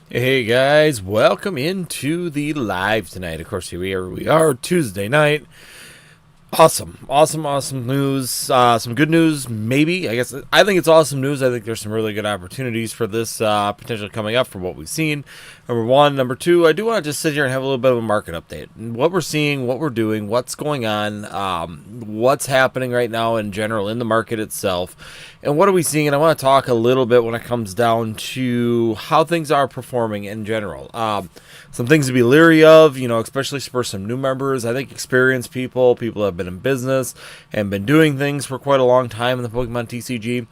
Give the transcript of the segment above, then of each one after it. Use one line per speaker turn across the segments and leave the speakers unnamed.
Hey guys, welcome into the live tonight. Of course, here we are Tuesday night. Awesome news. Some good news, maybe. I think it's awesome news. I think there's some really good opportunities for this potentially coming up from what we've seen. Number one. Number two, I do want to just sit here and have a little bit of a market update. What we're seeing, what we're doing, what's going on, what's happening right now in general in the market itself, and what are we seeing. And I want to talk a little bit when it comes down to how things are performing in general. Some things to be leery of, especially for some new members. I think experienced people that have been in business and been doing things for quite a long time in the Pokemon TCG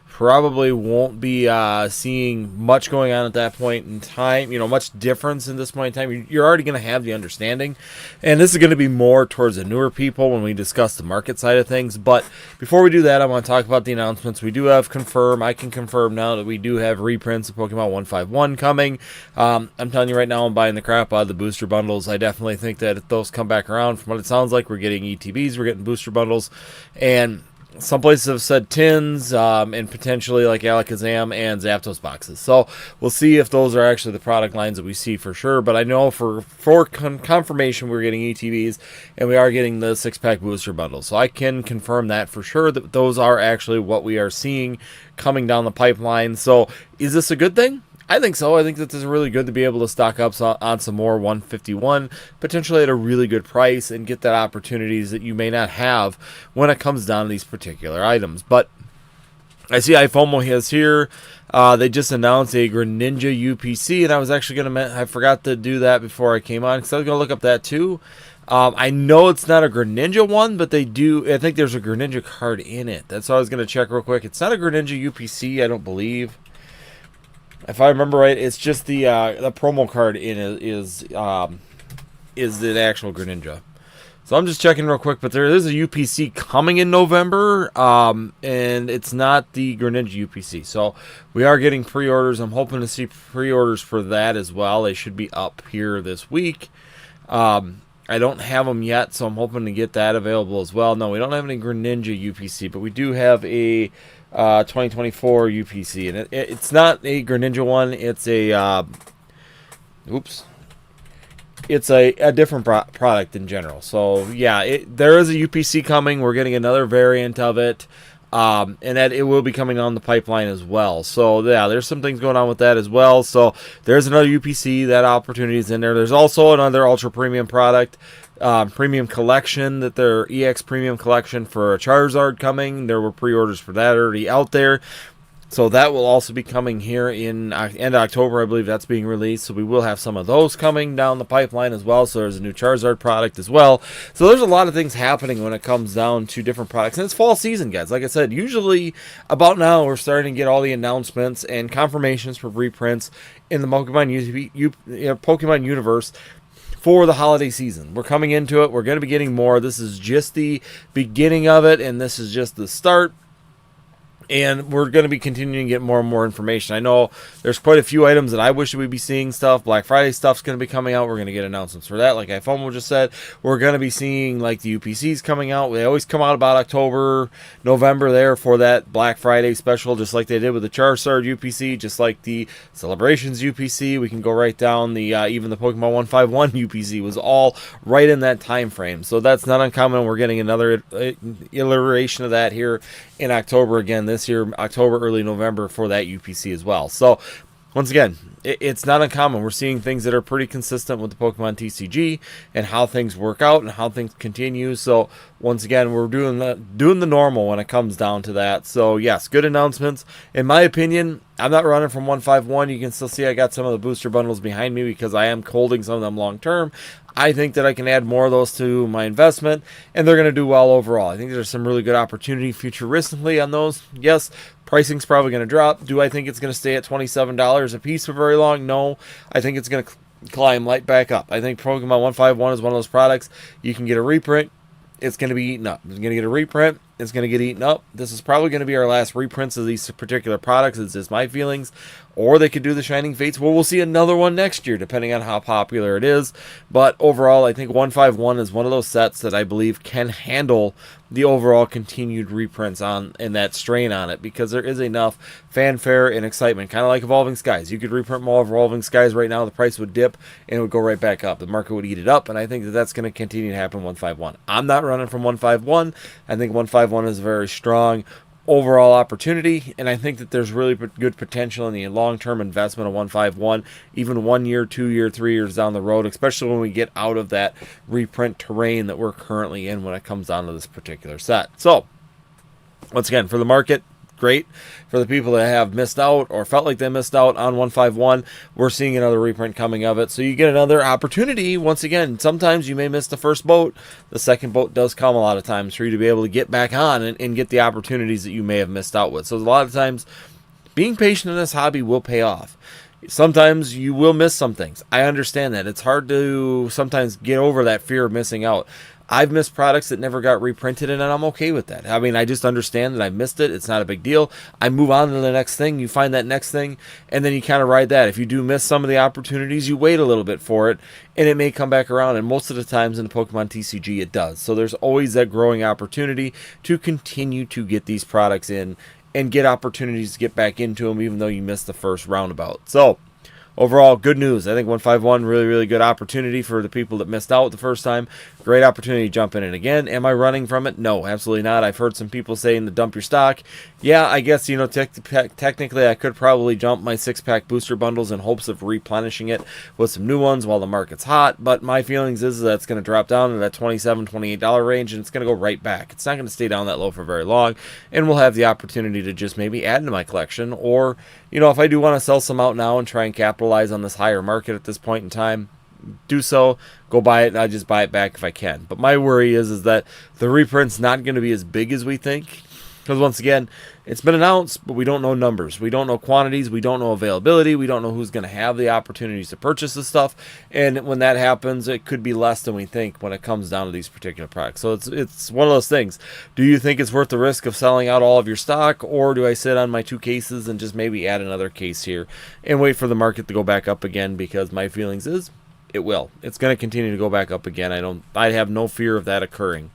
probably won't be seeing much going on at that point in time, much difference in this point in time. You're already going to have the understanding, and this is going to be more towards the newer people when we discuss the market side of things. But before we do that, I want to talk about the announcements. We do have I can confirm now that we do have reprints of Pokemon 151 coming. I'm telling you right now, I'm buying the crap out of the booster bundles. I definitely think that if those come back around, from what it sounds like, we're getting ETBs, we're getting booster bundles, and some places have said tins, and potentially like Alakazam and Zapdos boxes. So we'll see if those are actually the product lines that we see for sure. But I know for confirmation we're getting ETBs and we are getting the 6-pack booster bundle. So I can confirm that for sure that those are actually what we are seeing coming down the pipeline. So is this a good thing? I think so. I think that this is really good to be able to stock up on some more 151, potentially at a really good price, and get that opportunities that you may not have when it comes down to these particular items. But I see iFOMO has here. They just announced a Greninja UPC, and I was actually I forgot to do that before I came on because I was going to look up that too. I know it's not a Greninja one, but they do. I think there's a Greninja card in it. That's what I was going to check real quick. It's not a Greninja UPC, I don't believe. If I remember right, it's just the promo card in it is the actual Greninja. So I'm just checking real quick, but there is a UPC coming in November, and it's not the Greninja UPC. So we are getting pre-orders. I'm hoping to see pre-orders for that as well. They should be up here this week. I don't have them yet, so I'm hoping to get that available as well. No, we don't have any Greninja UPC, but we do have a 2024 UPC, and it's not a Greninja one. It's a it's a different product in general. So yeah, there is a UPC coming. We're getting another variant of it, and that it will be coming on the pipeline as well. So yeah, there's some things going on with that as well. So there's another UPC, that opportunity is in there. There's also another ultra premium product, premium collection, that their EX premium collection for a Charizard coming. There were pre-orders for that already out there. So that will also be coming here in end of October, I believe that's being released. So we will have some of those coming down the pipeline as well. So there's a new Charizard product as well. So there's a lot of things happening when it comes down to different products. And it's fall season, guys. Like I said, usually about now we're starting to get all the announcements and confirmations for reprints in the Pokemon universe for the holiday season. We're coming into it. We're going to be getting more. This is just the beginning of it, and this is just the start. And we're going to be continuing to get more and more information. I know there's quite a few items that I wish we'd be seeing stuff. Black Friday stuff's going to be coming out. We're going to get announcements for that. Like iFOMO just said, we're going to be seeing like the UPCs coming out. They always come out about October, November there for that Black Friday special, just like they did with the Charizard UPC, just like the Celebrations UPC. We can go right down the even the Pokemon 151 UPC was all right in that time frame. So that's not uncommon. We're getting another iteration of that here in October again this year, October, early November for that UPC as well. So once again, it's not uncommon. We're seeing things that are pretty consistent with the Pokemon TCG and how things work out and how things continue. So once again, we're doing the normal when it comes down to that. So yes, good announcements. In my opinion, I'm not running from 151. You can still see I got some of the booster bundles behind me because I am holding some of them long term. I think that I can add more of those to my investment, and they're going to do well overall. I think there's some really good opportunity futuristically on those. Yes, pricing's probably going to drop. Do I think it's going to stay at $27 a piece for very long? No. I think it's going to climb right back up. I think Pokemon 151 is one of those products you can get a reprint. It's going to be eaten up. It's going to get a reprint. It's going to get eaten up. This is probably going to be our last reprints of these particular products. It's just my feelings. or they could do the Shining Fates. Well, we'll see another one next year, depending on how popular it is. But overall, I think 151 is one of those sets that I believe can handle the overall continued reprints on and that strain on it, because there is enough fanfare and excitement, kind of like Evolving Skies. You could reprint more Evolving Skies right now, the price would dip and it would go right back up. The market would eat it up, and I think that that's going to continue to happen 151. I'm not running from 151. I think 151 is a very strong overall opportunity, and I think that there's really good potential in the long-term investment of 151, even 1 year, 2 year, 3 years down the road, especially when we get out of that reprint terrain that we're currently in when it comes down to this particular set. So once again, for the market, great. For the people that have missed out or felt like they missed out on 151, we're seeing another reprint coming of it. So you get another opportunity. Once again, sometimes you may miss the first boat. The second boat does come a lot of times for you to be able to get back on and get the opportunities that you may have missed out with. So a lot of times, being patient in this hobby will pay off. Sometimes you will miss some things. I understand that. It's hard to sometimes get over that fear of missing out. I've missed products that never got reprinted, and I'm okay with that. I mean, I just understand that I missed it. It's not a big deal. I move on to the next thing. You find that next thing, and then you kind of ride that. If you do miss some of the opportunities, you wait a little bit for it, and it may come back around. And most of the times in the Pokemon TCG, it does. So there's always that growing opportunity to continue to get these products in and get opportunities to get back into them, even though you missed the first roundabout. So overall, good news. I think 151, really, really good opportunity for the people that missed out the first time. Great opportunity to jump in it again. Am I running from it? No, absolutely not. I've heard some people saying to dump your stock. Yeah, I guess, technically I could probably jump my 6-pack booster bundles in hopes of replenishing it with some new ones while the market's hot. But my feelings is that it's going to drop down to that $27, $28 range, and it's going to go right back. It's not going to stay down that low for very long, and we'll have the opportunity to just maybe add to my collection. Or, if I do want to sell some out now and try and capitalize on this higher market at this point in time, do so, go buy it, and I'll just buy it back if I can. But my worry is that the reprint's not going to be as big as we think, because once again, it's been announced, but we don't know numbers, we don't know quantities, we don't know availability, we don't know who's going to have the opportunities to purchase this stuff, and when that happens, it could be less than we think when it comes down to these particular products. So it's one of those things. Do you think it's worth the risk of selling out all of your stock, or do I sit on my 2 cases and just maybe add another case here and wait for the market to go back up again? Because my feelings is it will. It's going to continue to go back up again. I have no fear of that occurring.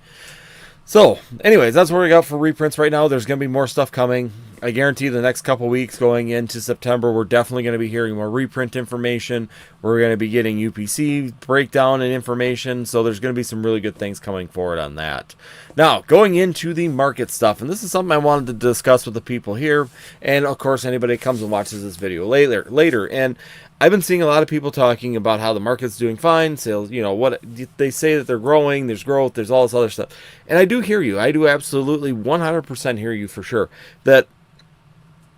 So, anyways, that's what we got for reprints right now. There's going to be more stuff coming. I guarantee the next couple weeks going into September, we're definitely going to be hearing more reprint information. We're going to be getting UPC breakdown and information. So there's going to be some really good things coming forward on that. Now, going into the market stuff, and this is something I wanted to discuss with the people here, and of course anybody that comes and watches this video later. And I've been seeing a lot of people talking about how the market's doing fine, sales, what they say that they're growing, there's growth, there's all this other stuff. And I do hear you. I do absolutely 100% hear you for sure. That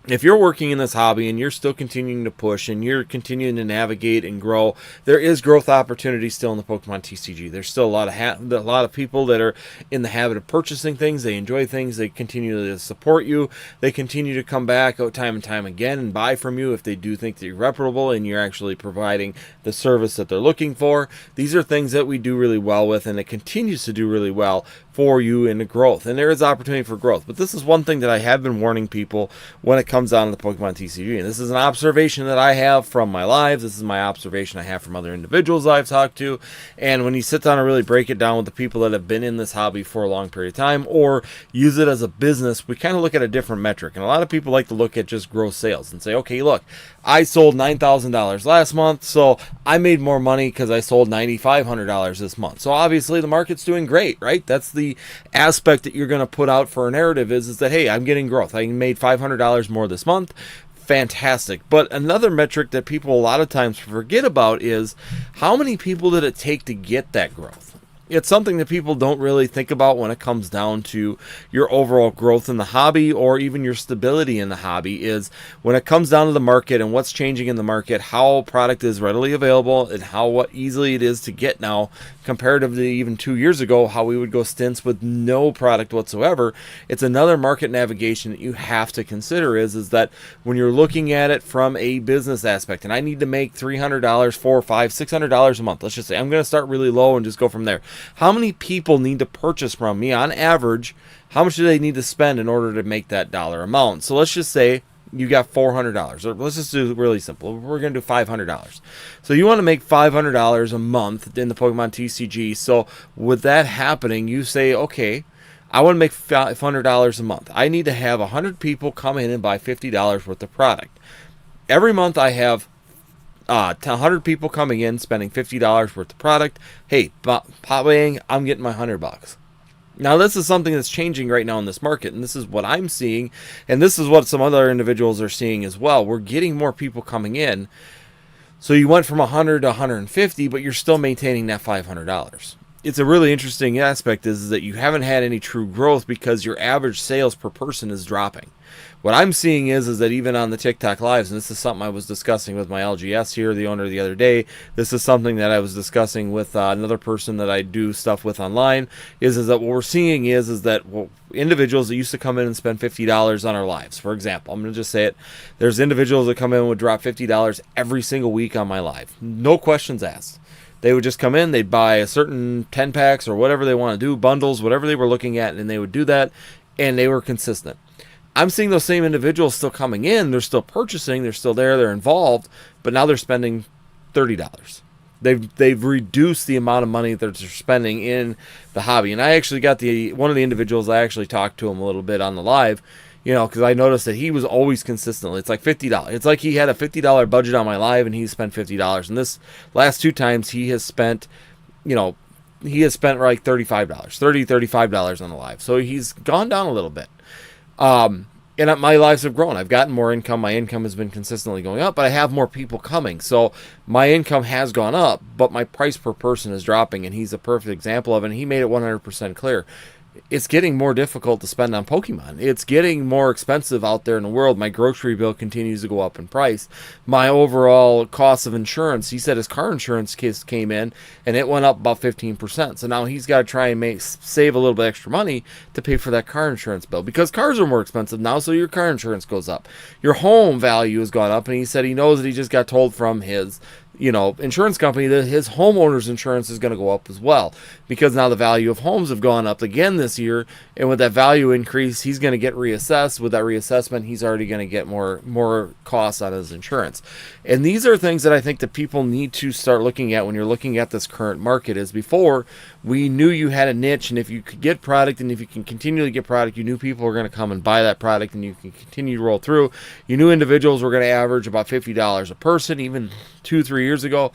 if you're working in this hobby and you're still continuing to push and you're continuing to navigate and grow, there is growth opportunity still in the Pokemon TCG. There's still a lot of people that are in the habit of purchasing things. They enjoy things. They continue to support you. They continue to come back time and time again and buy from you if they do think that you're reputable and you're actually providing the service that they're looking for. These are things that we do really well with, and it continues to do really well for you in the growth. And there is opportunity for growth. But this is one thing that I have been warning people when it comes down to the Pokemon TCG. And this is an observation that I have from my lives. This is my observation I have from other individuals I've talked to. And when you sit down and really break it down with the people that have been in this hobby for a long period of time or use it as a business, we kind of look at a different metric. And a lot of people like to look at just gross sales and say, okay, look, I sold $9,000 last month, so I made more money because I sold $9,500 this month. So obviously the market's doing great, right? That's the aspect that you're going to put out for a narrative is that, hey, I'm getting growth. I made $500 more this month. Fantastic. But another metric that people a lot of times forget about is how many people did it take to get that growth? It's something that people don't really think about when it comes down to your overall growth in the hobby or even your stability in the hobby is when it comes down to the market and what's changing in the market, how product is readily available and what easily it is to get now comparatively even 2 years ago, how we would go stints with no product whatsoever. It's another market navigation that you have to consider is that when you're looking at it from a business aspect, and I need to make $300, $400, $500, $600 a month. Let's just say I'm going to start really low and just go from there. How many people need to purchase from me on average? How much do they need to spend in order to make that dollar amount? So let's just say you got $400. Or let's just do really simple. We're going to do $500. So you want to make $500 a month in the Pokemon TCG. So with that happening, you say, okay, I want to make $500 a month. I need to have 100 people come in and buy $50 worth of product. Every month I have 100 people coming in, spending $50 worth of product. Hey, bang, I'm getting my $100. Now, this is something that's changing right now in this market, and this is what I'm seeing, and this is what some other individuals are seeing as well. We're getting more people coming in. So you went from 100 to 150, but you're still maintaining that $500. It's a really interesting aspect is that you haven't had any true growth because your average sales per person is dropping. What I'm seeing is that even on the TikTok lives, and this is something I was discussing with my LGS here, the owner, the other day. This is something that I was discussing with another person that I do stuff with online. Is that what we're seeing is that individuals that used to come in and spend $50 on our lives. For example, I'm going to just say it. There's individuals that come in and would drop $50 every single week on my live. No questions asked. They would just come in, they'd buy a certain 10 packs or whatever they want to do, bundles, whatever they were looking at, and they would do that, and they were consistent. I'm seeing those same individuals still coming in, they're still purchasing, they're still there, they're involved, but now they're spending $30. They've reduced the amount of money that they're spending in the hobby. And I actually got one of the individuals, I actually talked to him a little bit on the live, because I noticed that he was always consistently. It's like $50. It's like he had a $50 budget on my live and he spent $50. And this last two times he has spent, like $35, $35 on the live. So he's gone down a little bit. And my lives have grown. I've gotten more income. My income has been consistently going up, but I have more people coming. So my income has gone up, but my price per person is dropping. And he's a perfect example of it. And he made it 100% clear. It's getting more difficult to spend on Pokemon. It's getting more expensive out there in the world. My grocery bill continues to go up in price. My overall cost of insurance, he said his car insurance came in and it went up about 15%. So now he's got to try and save a little bit extra money to pay for that car insurance bill because cars are more expensive now, so your car insurance goes up. Your home value has gone up, and he said he knows that he just got told from his insurance company that his homeowner's insurance is going to go up as well because now the value of homes have gone up again this year, and with that value increase, he's going to get reassessed. With that reassessment, he's already going to get more costs on his insurance. And these are things that I think that people need to start looking at when you're looking at this current market. Is before we knew you had a niche, and if you could get product, and if you can continually get product, you knew people were going to come and buy that product, and you can continue to roll through. You knew individuals were going to average about $50 a person, even 2-3 years ago.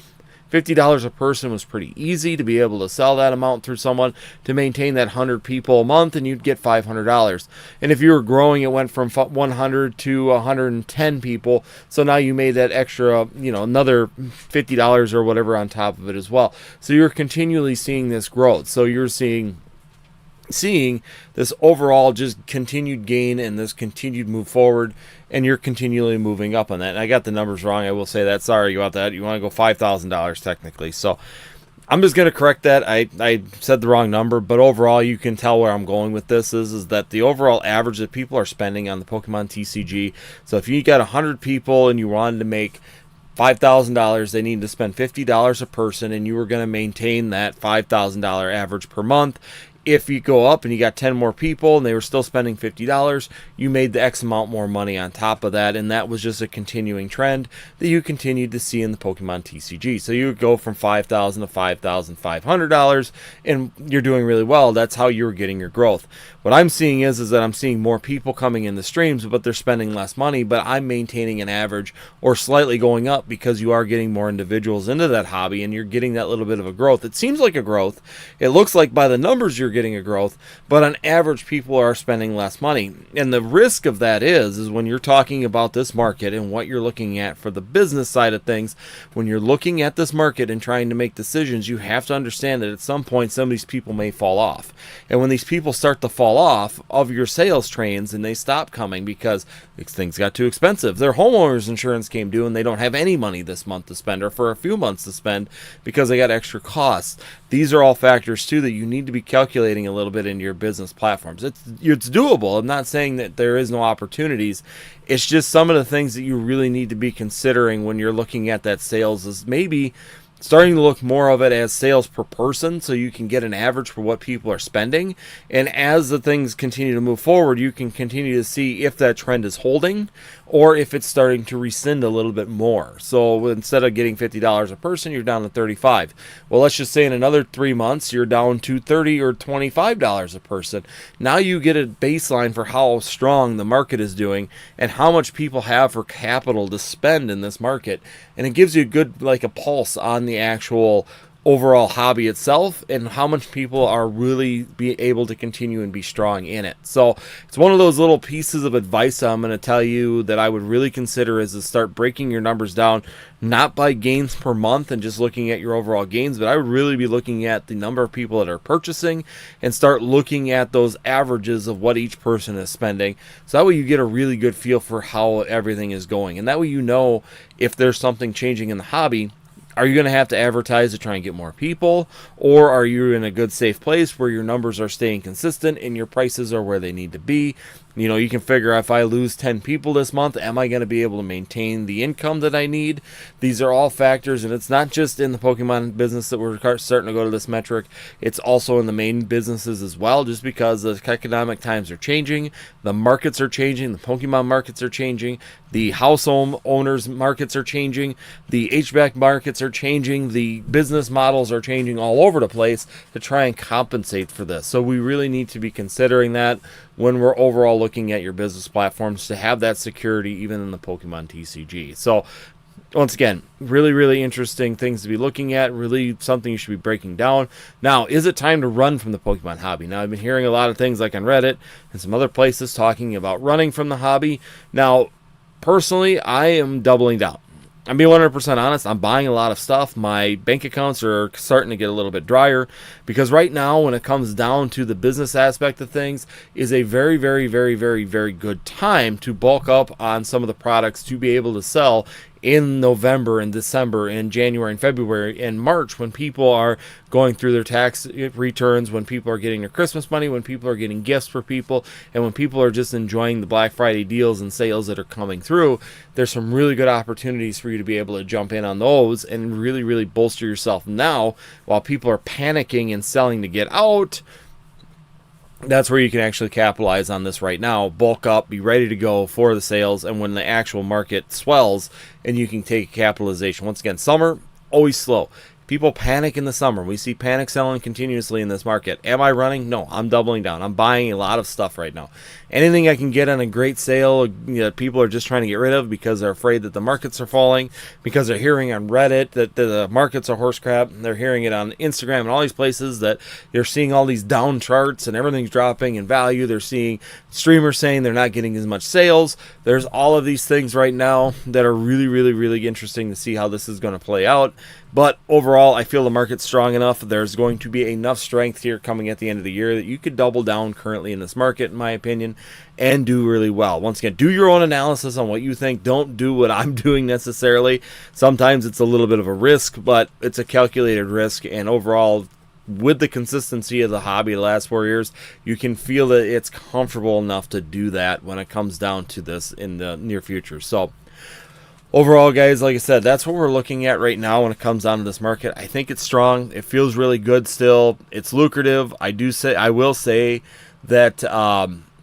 $50 a person was pretty easy to be able to sell that amount through someone to maintain that 100 people a month, and you'd get $500. And if you were growing, it went from 100 to 110 people. So now you made that extra, another $50 or whatever on top of it as well. So you're continually seeing this growth. So you're seeing this overall just continued gain and this continued move forward, and you're continually moving up on that. And I got the numbers wrong. I will say that. Sorry about that. You want to go $5,000 technically. So I'm just going to correct that. I said the wrong number, but overall you can tell where I'm going with this is that the overall average that people are spending on the Pokemon TCG. So if you got 100 people and you wanted to make $5,000, they need to spend $50 a person, and you were going to maintain that $5,000 average per month. If you go up and you got 10 more people and they were still spending $50, you made the X amount more money on top of that, and that was just a continuing trend that you continued to see in the Pokemon TCG. So you would go from $5,000 to $5,500, and you're doing really well. That's how you were getting your growth. What I'm seeing is that I'm seeing more people coming in the streams, but they're spending less money, but I'm maintaining an average or slightly going up because you are getting more individuals into that hobby, and you're getting that little bit of a growth. It seems like a growth. It looks like by the numbers you're getting a growth, but on average people are spending less money. And the risk of that is when you're talking about this market and what you're looking at for the business side of things, when you're looking at this market and trying to make decisions, you have to understand that at some point some of these people may fall off. And when these people start to fall off of your sales trains and they stop coming because things got too expensive, their homeowner's insurance came due and they don't have any money this month to spend or for a few months to spend because they got extra costs. These are all factors too that you need to be calculating a little bit into your business platforms. It's doable. I'm not saying that there is no opportunities. It's just some of the things that you really need to be considering when you're looking at that sales is maybe starting to look more of it as sales per person, so you can get an average for what people are spending. And as the things continue to move forward, you can continue to see if that trend is holding or if it's starting to rescind a little bit more. So instead of getting $50 a person, you're down to $35. Well, let's just say in another 3 months, you're down to $30 or $25 a person. Now you get a baseline for how strong the market is doing and how much people have for capital to spend in this market. And it gives you a good, like, a pulse on the actual overall hobby itself and how much people are really be able to continue and be strong in it. So it's one of those little pieces of advice I'm going to tell you that I would really consider is to start breaking your numbers down, not by gains per month and just looking at your overall gains, but I would really be looking at the number of people that are purchasing and start looking at those averages of what each person is spending. So that way you get a really good feel for how everything is going. And that way you know if there's something changing in the hobby. Are you going to have to advertise to try and get more people, or are you in a good, safe place where your numbers are staying consistent and your prices are where they need to be? You know, you can figure if I lose 10 people this month, am I going to be able to maintain the income that I need? These are all factors, and it's not just in the Pokemon business that we're starting to go to this metric. It's also in the main businesses as well, just because the economic times are changing, the markets are changing, the Pokemon markets are changing, the household owners markets are changing, the HVAC markets are changing, the business models are changing all over the place to try and compensate for this. So we really need to be considering that when we're overall looking at your business platforms to have that security even in the Pokemon TCG. So once again, really interesting things to be looking at, really something you should be breaking down. Now, is it time to run from the Pokemon hobby? Now, I've been hearing a lot of things like on Reddit and some other places talking about running from the hobby. Now, personally, I am doubling down. I'm being 100% honest. I'm buying a lot of stuff. My bank accounts are starting to get a little bit drier because right now, when it comes down to the business aspect of things, is a very good time to bulk up on some of the products to be able to sell in November and December and January and February and March, when people are going through their tax returns, when people are getting their Christmas money, when people are getting gifts for people, and when people are just enjoying the Black Friday deals and sales that are coming through. There's some really good opportunities for you to be able to jump in on those and really bolster yourself now while people are panicking and selling to get out. That's where you can actually capitalize on this right now. Bulk up, be ready to go for the sales, and when the actual market swells, and you can take capitalization. Once again, summer, always slow. People panic in the summer. We see panic selling continuously in this market. Am I running? No, I'm doubling down. I'm buying a lot of stuff right now. Anything I can get on a great sale, people are just trying to get rid of because they're afraid that the markets are falling, because they're hearing on Reddit that the markets are horse crap. They're hearing it on Instagram and all these places that they're seeing all these down charts and everything's dropping in value. They're seeing streamers saying they're not getting as much sales. There's all of these things right now that are really interesting to see how this is going to play out. But overall, I feel the market's strong enough. There's going to be enough strength here coming at the end of the year that you could double down currently in this market, in my opinion, and do really well. Once again, do your own analysis on what you think. Don't do what I'm doing necessarily. Sometimes it's a little bit of a risk, but it's a calculated risk. And overall, with the consistency of the hobby the last 4 years, you can feel that it's comfortable enough to do that when it comes down to this in the near future. So overall, guys, like I said, that's what we're looking at right now when it comes down to this market. I think it's strong. It feels really good still. It's lucrative. I will say that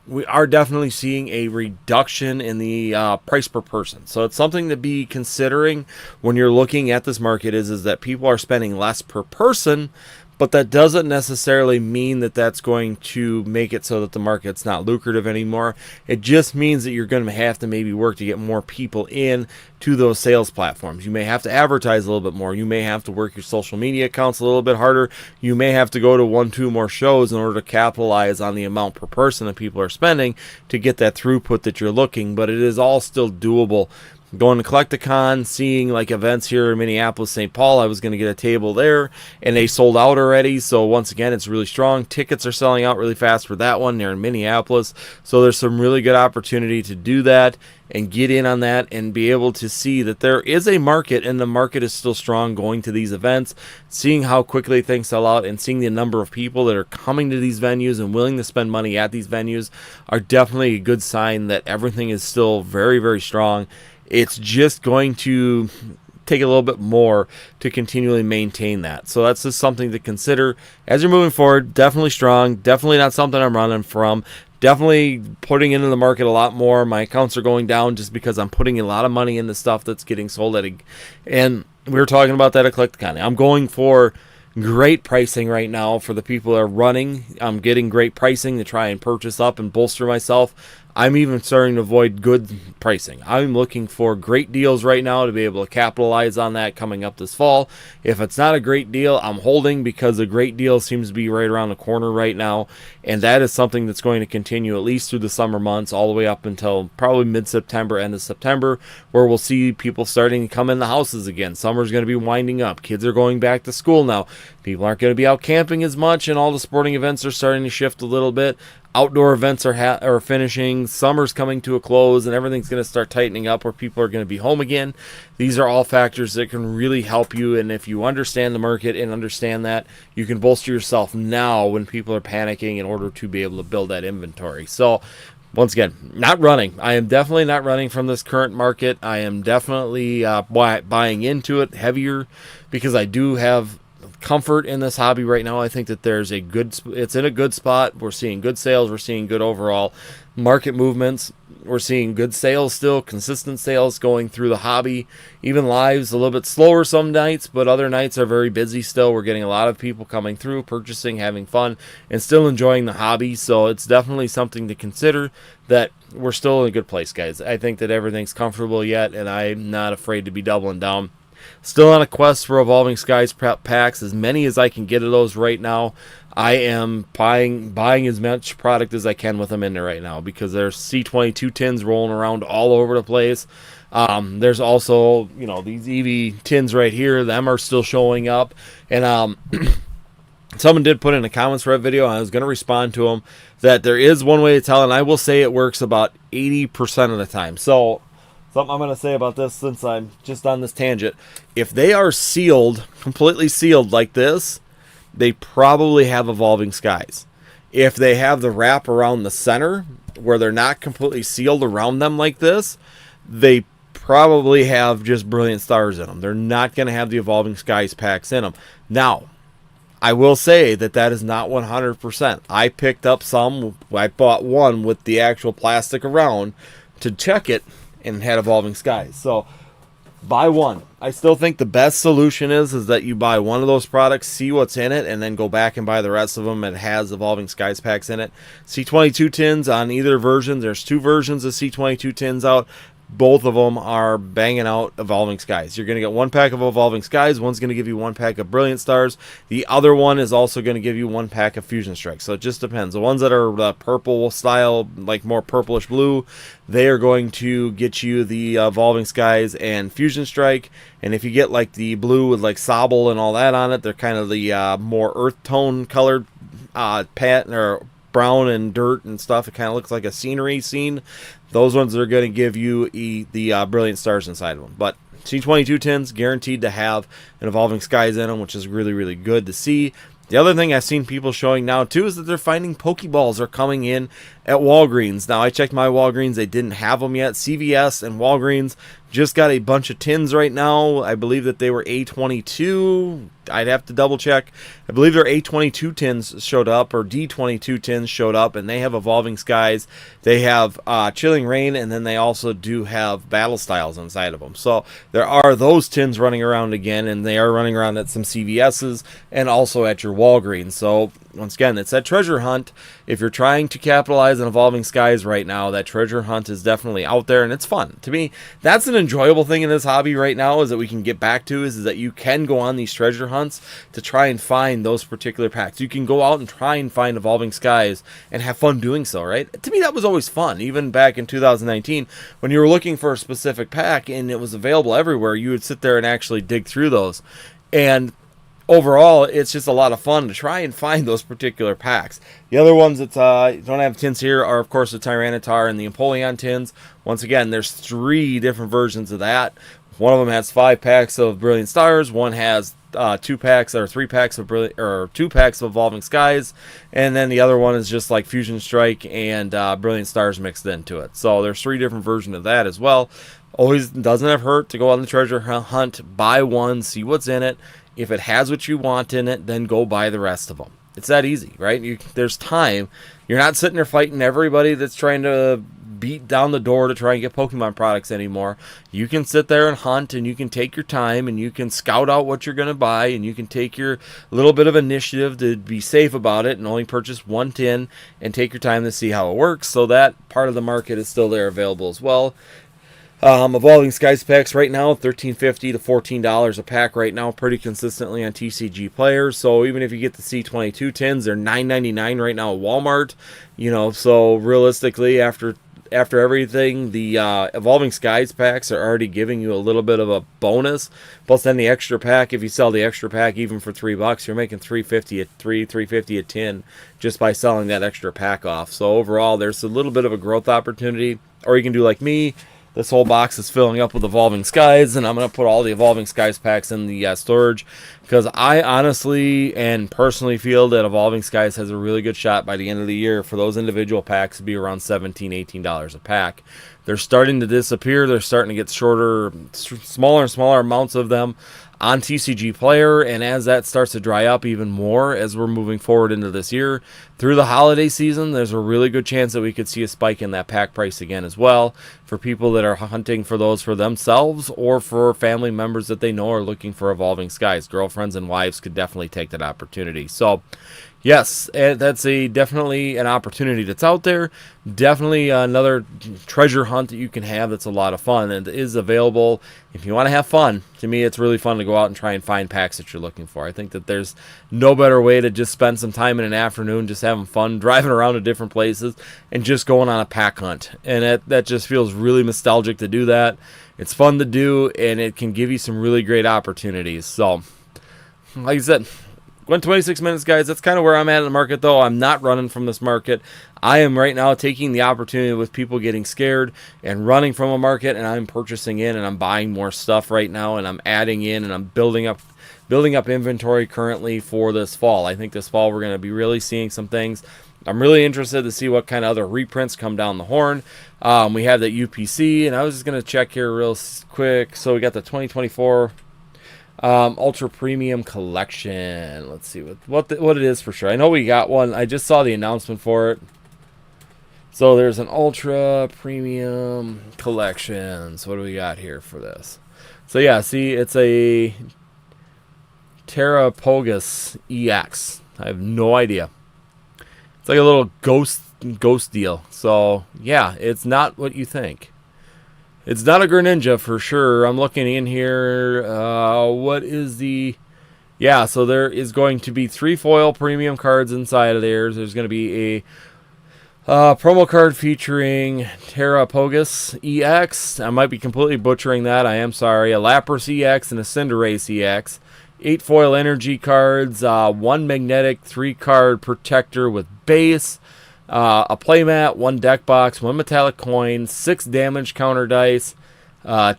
we are definitely seeing a reduction in the price per person. So it's something to be considering when you're looking at this market is that people are spending less per person, but that doesn't necessarily mean that that's going to make it so that the market's not lucrative anymore. It just means that you're going to have to maybe work to get more people in to those sales platforms. You may have to advertise a little bit more. You may have to work your social media accounts a little bit harder. You may have to go to 1-2 more shows in order to capitalize on the amount per person that people are spending to get that throughput that you're looking, but it is all still doable. Going to Collecticon, seeing like events here in Minneapolis, St. Paul, I was going to get a table there, and they sold out already. So once again, it's really strong. Tickets are selling out really fast for that one there in Minneapolis. So there's some really good opportunity to do that and get in on that and be able to see that there is a market, and the market is still strong going to these events, seeing how quickly things sell out and seeing the number of people that are coming to these venues and willing to spend money at these venues are definitely a good sign that everything is still very strong. It's just going to take a little bit more to continually maintain that. So that's just something to consider as you're moving forward. Definitely strong. Definitely not something I'm running from. Definitely putting into the market a lot more. My accounts are going down just because I'm putting a lot of money into stuff that's getting sold at and we were talking about that at Collecticon. I'm going for great pricing right now for the people that are running. I'm getting great pricing to try and purchase up and bolster myself. I'm even starting to avoid good pricing. I'm looking for great deals right now to be able to capitalize on that coming up this fall. If it's not a great deal, I'm holding because a great deal seems to be right around the corner right now. And that is something that's going to continue at least through the summer months, all the way up until probably mid-September, end of September, where we'll see people starting to come in the houses again. Summer's going to be winding up. Kids are going back to school now. People aren't going to be out camping as much, and all the sporting events are starting to shift a little bit. Outdoor events are finishing. Summer's coming to a close, and everything's going to start tightening up where people are going to be home again. These are all factors that can really help you, and if you understand the market and understand that, you can bolster yourself now when people are panicking in order to be able to build that inventory. So, once again, not running. I am definitely not running from this current market. I am definitely buying into it heavier because I do have comfort in this hobby right now. I think that it's in a good spot. We're seeing good sales. We're seeing good overall market movements. We're seeing good sales still, consistent sales going through the hobby. Even lives a little bit slower some nights, but other nights are very busy still. We're getting a lot of people coming through, purchasing, having fun, and still enjoying the hobby. So it's definitely something to consider that we're still in a good place, guys. I think that everything's comfortable yet, and I'm not afraid to be doubling down. Still on a quest for Evolving Skies prep packs, as many as I can get of those right now. I am buying as much product as I can with them in there right now because there's C22 tins rolling around all over the place. There's also, these EV tins right here. Them are still showing up. And someone did put in the comments for that video, and I was going to respond to them, that there is one way to tell, and I will say it works about 80% of the time. So something I'm going to say about this, since I'm just on this tangent, if they are sealed, completely sealed like this, they probably have Evolving Skies. If they have the wrap around the center, where they're not completely sealed around them like this, they probably have just Brilliant Stars in them. They're not going to have the Evolving Skies packs in them. Now, I will say that is not 100%. I picked up some. I bought one with the actual plastic around to check it, and had Evolving Skies. So buy one. I still think the best solution is that you buy one of those products, see what's in it, and then go back and buy the rest of them. It has Evolving Skies packs in it. C22 tins on either version. There's two versions of C22 tins out. Both of them are banging out Evolving Skies. You're going to get one pack of Evolving Skies. One's going to give you one pack of Brilliant Stars. The other one is also going to give you one pack of Fusion Strike. So it just depends. The ones that are the purple style, like more purplish blue, they are going to get you the Evolving Skies and Fusion Strike. And if you get like the blue with like Sobble and all that on it, they're kind of the more earth tone colored pattern, or brown and dirt and stuff. It kind of looks like a scenery scene. Those ones are going to give you the Brilliant Stars inside of them. But C22 tins guaranteed to have an Evolving Skies in them, which is really, really good to see. The other thing I've seen people showing now, too, is that they're finding Pokeballs are coming in at Walgreens. Now, I checked my Walgreens. They didn't have them yet. CVS and Walgreens just got a bunch of tins right now. I believe that they were A22. I'd have to double check. I believe their A22 tins showed up, or D22 tins showed up, and they have Evolving Skies. They have Chilling Rain, and then they also do have Battle Styles inside of them. So there are those tins running around again, and they are running around at some CVS's and also at your Walgreens. So once again, it's that treasure hunt. If you're trying to capitalize on Evolving Skies right now, that treasure hunt is definitely out there, and it's fun. To me, that's an enjoyable thing in this hobby right now, is that we can get back to, is that you can go on these treasure hunts to try and find those particular packs. You can go out and try and find Evolving Skies and have fun doing so, right? To me, that was always fun. Even back in 2019, when you were looking for a specific pack and it was available everywhere, you would sit there and actually dig through those. And overall, it's just a lot of fun to try and find those particular packs. The other ones that don't have tins here are, of course, the Tyranitar and the Empoleon tins. Once again, there's 3 different versions of that. One of them has 5 packs of Brilliant Stars. One has 2 packs or 3 packs of 2 packs of Evolving Skies, and then the other one is just like Fusion Strike and Brilliant Stars mixed into it. So there's 3 different versions of that as well. Always doesn't have hurt to go on the treasure hunt, buy one, see what's in it. If it has what you want in it, then go buy the rest of them. It's that easy, right? There's time. You're not sitting there fighting everybody that's trying to beat down the door to try and get Pokemon products anymore. You can sit there and hunt, and you can take your time, and you can scout out what you're going to buy, and you can take your little bit of initiative to be safe about it and only purchase one tin and take your time to see how it works. So that part of the market is still there available as well. Evolving Skies packs right now, $13.50 to $14 a pack right now, pretty consistently on TCG players. So even if you get the C22 tins, they're $9.99 right now at Walmart. So realistically, after everything, the Evolving Skies packs are already giving you a little bit of a bonus. Plus, then the extra pack, if you sell the extra pack even for $3, you're making $3.50 a tin just by selling that extra pack off. So overall, there's a little bit of a growth opportunity. Or you can do like me. This whole box is filling up with Evolving Skies, and I'm going to put all the Evolving Skies packs in the storage, because I honestly and personally feel that Evolving Skies has a really good shot by the end of the year for those individual packs to be around $17, $18 a pack. They're starting to disappear. They're starting to get shorter, smaller and smaller amounts of them on TCG Player, and as that starts to dry up even more as we're moving forward into this year, through the holiday season, there's a really good chance that we could see a spike in that pack price again as well for people that are hunting for those for themselves or for family members that they know are looking for Evolving Skies. Girlfriends and wives could definitely take that opportunity. So yes, that's definitely an opportunity that's out there. Definitely another treasure hunt that you can have that's a lot of fun and is available. If you want to have fun, to me it's really fun to go out and try and find packs that you're looking for. I think that there's no better way to just spend some time in an afternoon just having fun, driving around to different places, and just going on a pack hunt. And that just feels really nostalgic to do that. It's fun to do, and it can give you some really great opportunities. So, like I said, went 26 minutes, guys. That's kind of where I'm at in the market, though. I'm not running from this market. I am right now taking the opportunity with people getting scared and running from a market, and I'm purchasing in and I'm buying more stuff right now, and I'm adding in and I'm building up inventory currently for this fall. I think this fall we're going to be really seeing some things. I'm really interested to see what kind of other reprints come down the horn. We have that UPC, and I was just going to check here real quick. So we got the 2024 Ultra Premium Collection. Let's see what it is for sure. I know we got one. I just saw the announcement for it. So there's an Ultra Premium Collection. So what do we got here for this? So yeah, see, it's a Terrapogus EX. I have no idea. It's like a little ghost deal. So yeah, it's not what you think. It's not a Greninja for sure. I'm looking in here. What is the... Yeah, so there is going to be 3 foil premium cards inside of there. There's going to be a promo card featuring Terrapogus EX. I might be completely butchering that. I am sorry. A Lapras EX and a Cinderace EX. 8 foil energy cards. 1 magnetic 3-card protector with base. A playmat, 1 deck box, 1 metallic coin, 6 damage counter dice,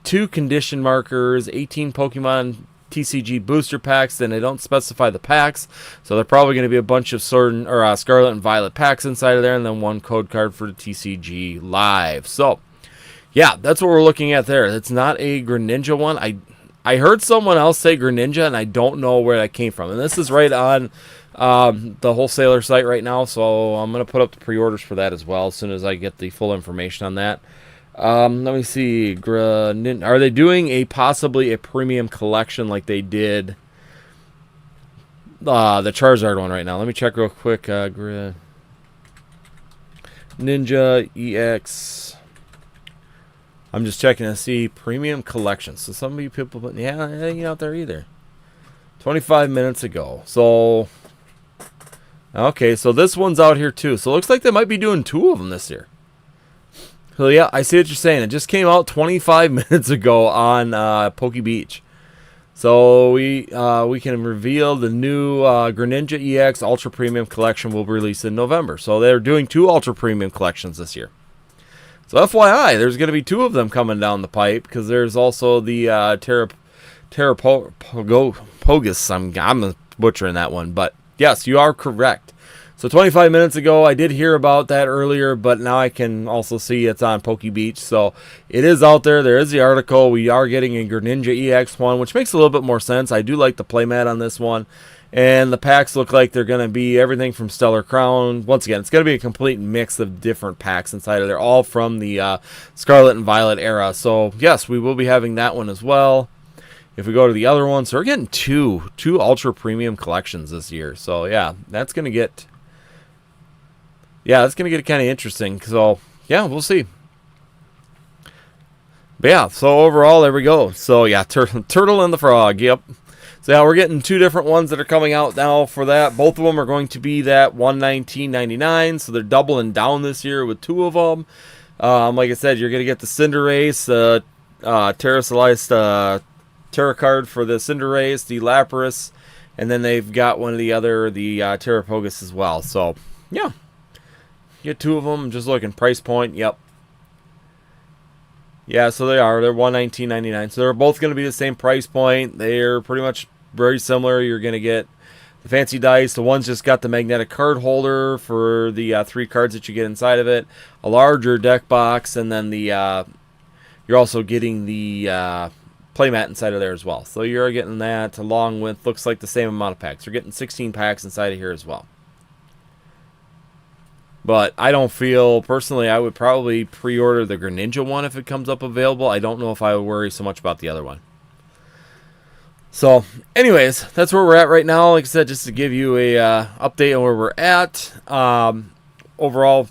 2 condition markers, 18 Pokemon TCG booster packs. Then they don't specify the packs, so they're probably going to be a bunch of Scarlet and Violet packs inside of there, and then 1 code card for the TCG Live. So, yeah, that's what we're looking at there. It's not a Greninja one. I heard someone else say Greninja, and I don't know where that came from. And this is right on the wholesaler site right now, so I'm going to put up the pre-orders for that as well as soon as I get the full information on that. Let me see. Are they doing possibly a premium collection like they did the Charizard one right now? Let me check real quick. Ninja EX. I'm just checking to see premium collection. So some of you people, yeah, it ain't out there either. 25 minutes ago. So, okay, so this one's out here too. So it looks like they might be doing 2 of them this year. So yeah, I see what you're saying. It just came out 25 minutes ago on Poke Beach. So we can reveal the new Greninja EX Ultra Premium Collection will be released in November. So they're doing 2 Ultra Premium Collections this year. So FYI, there's going to be 2 of them coming down the pipe, because there's also the Terrapogus. I'm butchering that one, but yes, you are correct. So 25 minutes ago, I did hear about that earlier, but now I can also see it's on Pokebeach. So it is out there. There is the article. We are getting a Greninja EX one, which makes a little bit more sense. I do like the playmat on this one. And the packs look like they're going to be everything from Stellar Crown. Once again, it's going to be a complete mix of different packs inside of there, all from the Scarlet and Violet era. So, yes, we will be having that one as well. If we go to the other one, so we're getting two Ultra Premium collections this year. So, yeah, that's going to get... Yeah, it's going to get kind of interesting. So, yeah, we'll see. But, yeah, so overall, there we go. So, yeah, Turtle and the Frog, yep. So, yeah, we're getting two different ones that are coming out now for that. Both of them are going to be that $119.99. So, they're doubling down this year with two of them. Like I said, you're going to get the Cinderace, Terra card for the Cinderace, the Lapras, and then they've got one of the other, the Terrapogus as well. So, yeah. Get two of them. Just looking. Price point. Yep. Yeah, so they are. They're $119.99. So they're both going to be the same price point. They're pretty much very similar. You're going to get the fancy dice. The one's just got the magnetic card holder for the 3 cards that you get inside of it. A larger deck box. And then the you're also getting the playmat inside of there as well. So you're getting that along with, looks like the same amount of packs. You're getting 16 packs inside of here as well. But I don't feel, personally, I would probably pre-order the Greninja one if it comes up available. I don't know if I would worry so much about the other one. So, anyways, that's where we're at right now. Like I said, just to give you a update on where we're at. Overall,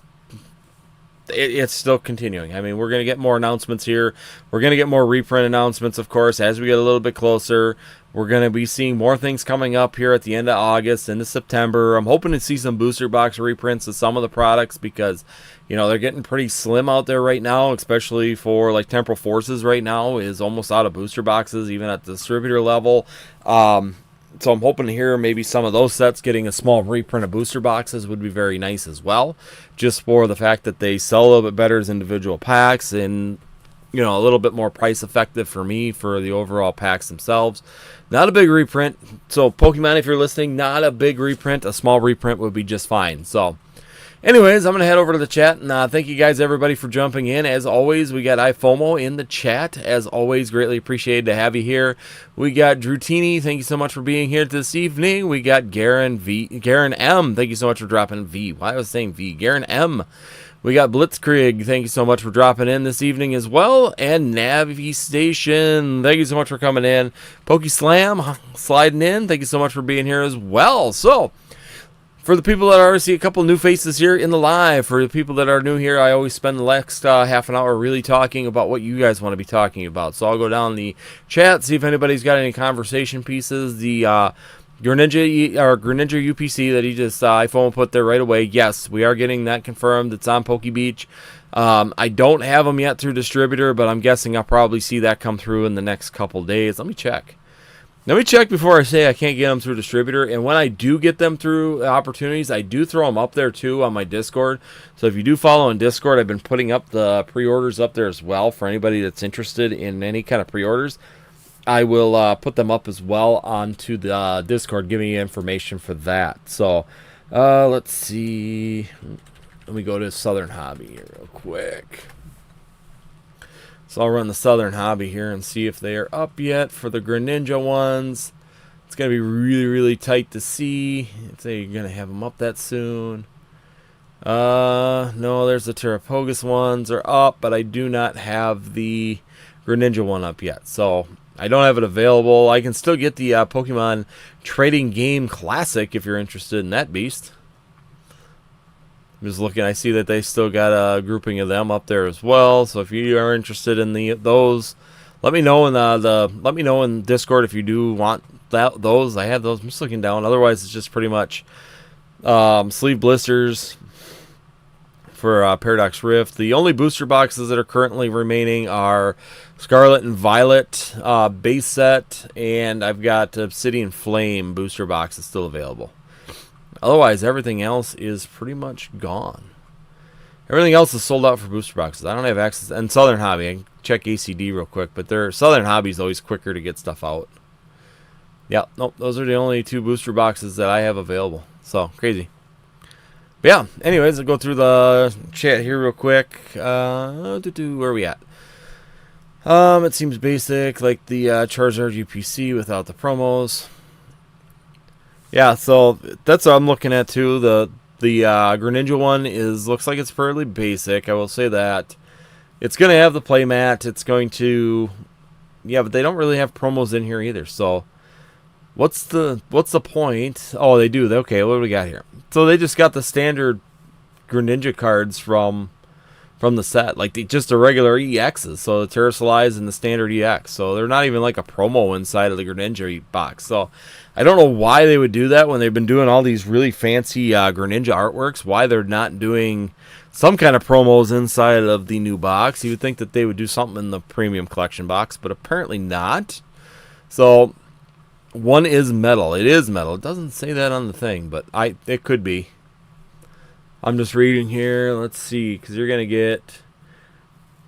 it's still continuing. I mean, we're going to get more announcements here. We're going to get more reprint announcements, of course, as we get a little bit closer. We're going to be seeing more things coming up here at the end of August, into September. I'm hoping to see some booster box reprints of some of the products because, you know, they're getting pretty slim out there right now, especially for, like, Temporal Forces right now is almost out of booster boxes, even at the distributor level. So I'm hoping to hear maybe some of those sets getting a small reprint of booster boxes would be very nice as well, just for the fact that they sell a little bit better as individual packs and, you know, a little bit more price effective for me for the overall packs themselves. Not a big reprint. So, Pokemon, if you're listening, not a big reprint. A small reprint would be just fine. So, anyways, I'm going to head over to the chat. And thank you guys, everybody, for jumping in. As always, we got iFOMO in the chat. As always, greatly appreciated to have you here. We got Drutini. Thank you so much for being here this evening. We got Garen M. Thank you so much for dropping V. Why was I saying V? Garen M. We got Blitzkrieg. Thank you so much for dropping in this evening as well. And Navi Station. Thank you so much for coming in. Pokeslam sliding in. Thank you so much for being here as well. So, for the people that already see a couple new faces here in the live, for the people that are new here, I always spend the next half an hour really talking about what you guys want to be talking about. So I'll go down the chat, see if anybody's got any conversation pieces. The Greninja UPC that he just iPhone put there right away. Yes, we are getting that confirmed. It's on Pokebeach. I don't have them yet through distributor, but I'm guessing I'll probably see that come through in the next couple days. Let me check. Let me check before I say I can't get them through distributor. And when I do get them through opportunities, I do throw them up there too on my Discord. So if you do follow on Discord, I've been putting up the pre-orders up there as well for anybody that's interested in any kind of pre-orders. I will put them up as well onto the Discord, giving you information for that. So, let's see. Let me go to Southern Hobby here real quick. So I'll run the Southern Hobby here and see if they are up yet for the Greninja ones. It's going to be really, really tight to see. I'd say you're going to have them up that soon. No, there's the Terrapogus ones are up, but I do not have the Greninja one up yet. So I don't have it available. I can still get the Pokemon Trading Game Classic if you're interested in that beast. I'm just looking. I see that they still got a grouping of them up there as well. So if you are interested in those, let me know in let me know in Discord if you do want those. I have those. I'm just looking down. Otherwise, it's just pretty much sleeve blisters for Paradox Rift. The only booster boxes that are currently remaining are Scarlet and Violet base set, and I've got Obsidian Flame booster boxes still available. Otherwise, everything else is pretty much gone. Everything else is sold out for booster boxes. I don't have access. And Southern Hobby, I can check ACD real quick, but Southern Hobby is always quicker to get stuff out. Yeah, nope, those are the only two booster boxes that I have available. So, crazy. But yeah, anyways, I'll go through the chat here real quick. Where are we at? It seems basic, like the Charizard UPC without the promos. Yeah, so that's what I'm looking at too. The Greninja one looks like it's fairly basic. I will say that. It's going to have the playmat. It's going to, yeah, but they don't really have promos in here either. So what's the point? Oh, they do. Okay, what do we got here? So they just got the standard Greninja cards from the set, like just the regular EXs. So the Terrasilize and the standard EX. So they're not even like a promo inside of the Greninja box. So I don't know why they would do that when they've been doing all these really fancy Greninja artworks. Why they're not doing some kind of promos inside of the new box. You would think that they would do something in the premium collection box, but apparently not. So one is metal. It is metal. It doesn't say that on the thing, but it could be. I'm just reading here. Let's see, because you're going to get...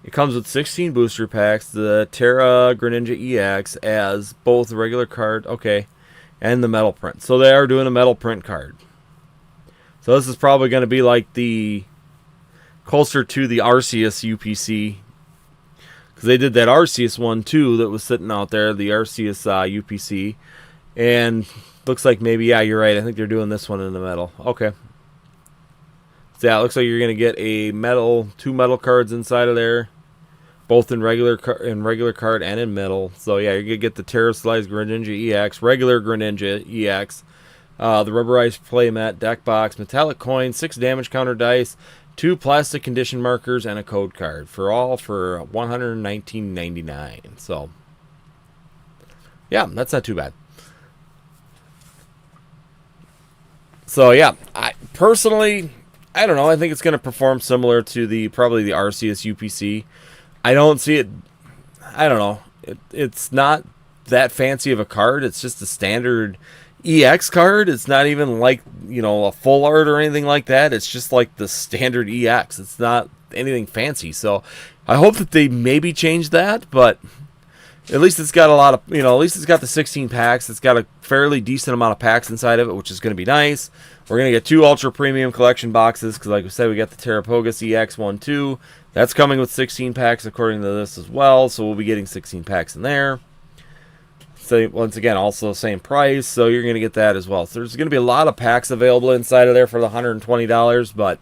It comes with 16 booster packs. The Terra Greninja EX as both the regular card, okay, and the metal print. So they are doing a metal print card. So this is probably going to be like the... closer to the Arceus UPC. Because they did that Arceus one too that was sitting out there, the Arceus UPC. And looks like maybe, yeah, you're right. I think they're doing this one in the metal. Okay. So yeah, it looks like you're going to get two metal cards inside of there. Both in regular card and in metal. So yeah, you're going to get the Terrasilize Greninja EX, regular Greninja EX, the rubberized playmat, deck box, metallic coin, 6 damage counter dice, 2 plastic condition markers, and a code card for $119.99. So yeah, that's not too bad. So yeah, I personally, I don't know. I think it's going to perform similar to probably the Arceus UPC. I don't see it. I don't know. It's not that fancy of a card. It's just a standard EX card. It's not even like, a full art or anything like that. It's just like the standard EX. It's not anything fancy. So I hope that they maybe change that, but at least it's got a lot of, at least it's got the 16 packs. It's got a fairly decent amount of packs inside of it, which is going to be nice. We're going to get 2 Ultra Premium Collection boxes because, like we said, we got the Terrapogus EX 1-2. That's coming with 16 packs according to this as well, so we'll be getting 16 packs in there. So, once again, also same price, so you're going to get that as well. So there's going to be a lot of packs available inside of there for the $120, but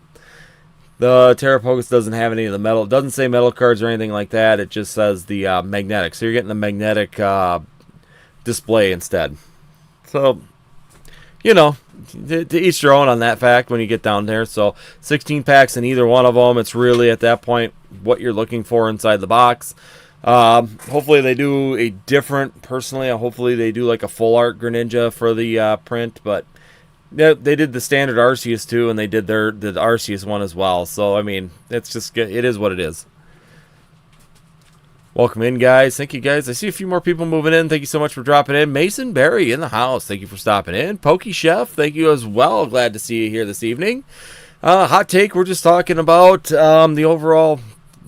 the Terrapogus doesn't have any of the metal. It doesn't say metal cards or anything like that. It just says the magnetic. So you're getting the magnetic display instead. So, to each their own on that fact when you get down there. So 16 packs in either one of them. It's really at that point what you're looking for inside the box. Hopefully they do a different, personally, hopefully they do like a full art Greninja for the print, but they did the standard Arceus too, and they did the Arceus one as well. So, I mean, it is what it is. Welcome in, guys. Thank you, guys. I see a few more people moving in. Thank you so much for dropping in. Mason Berry in the house. Thank you for stopping in. Pokey Chef, thank you as well. Glad to see you here this evening. Hot take, we're just talking about the overall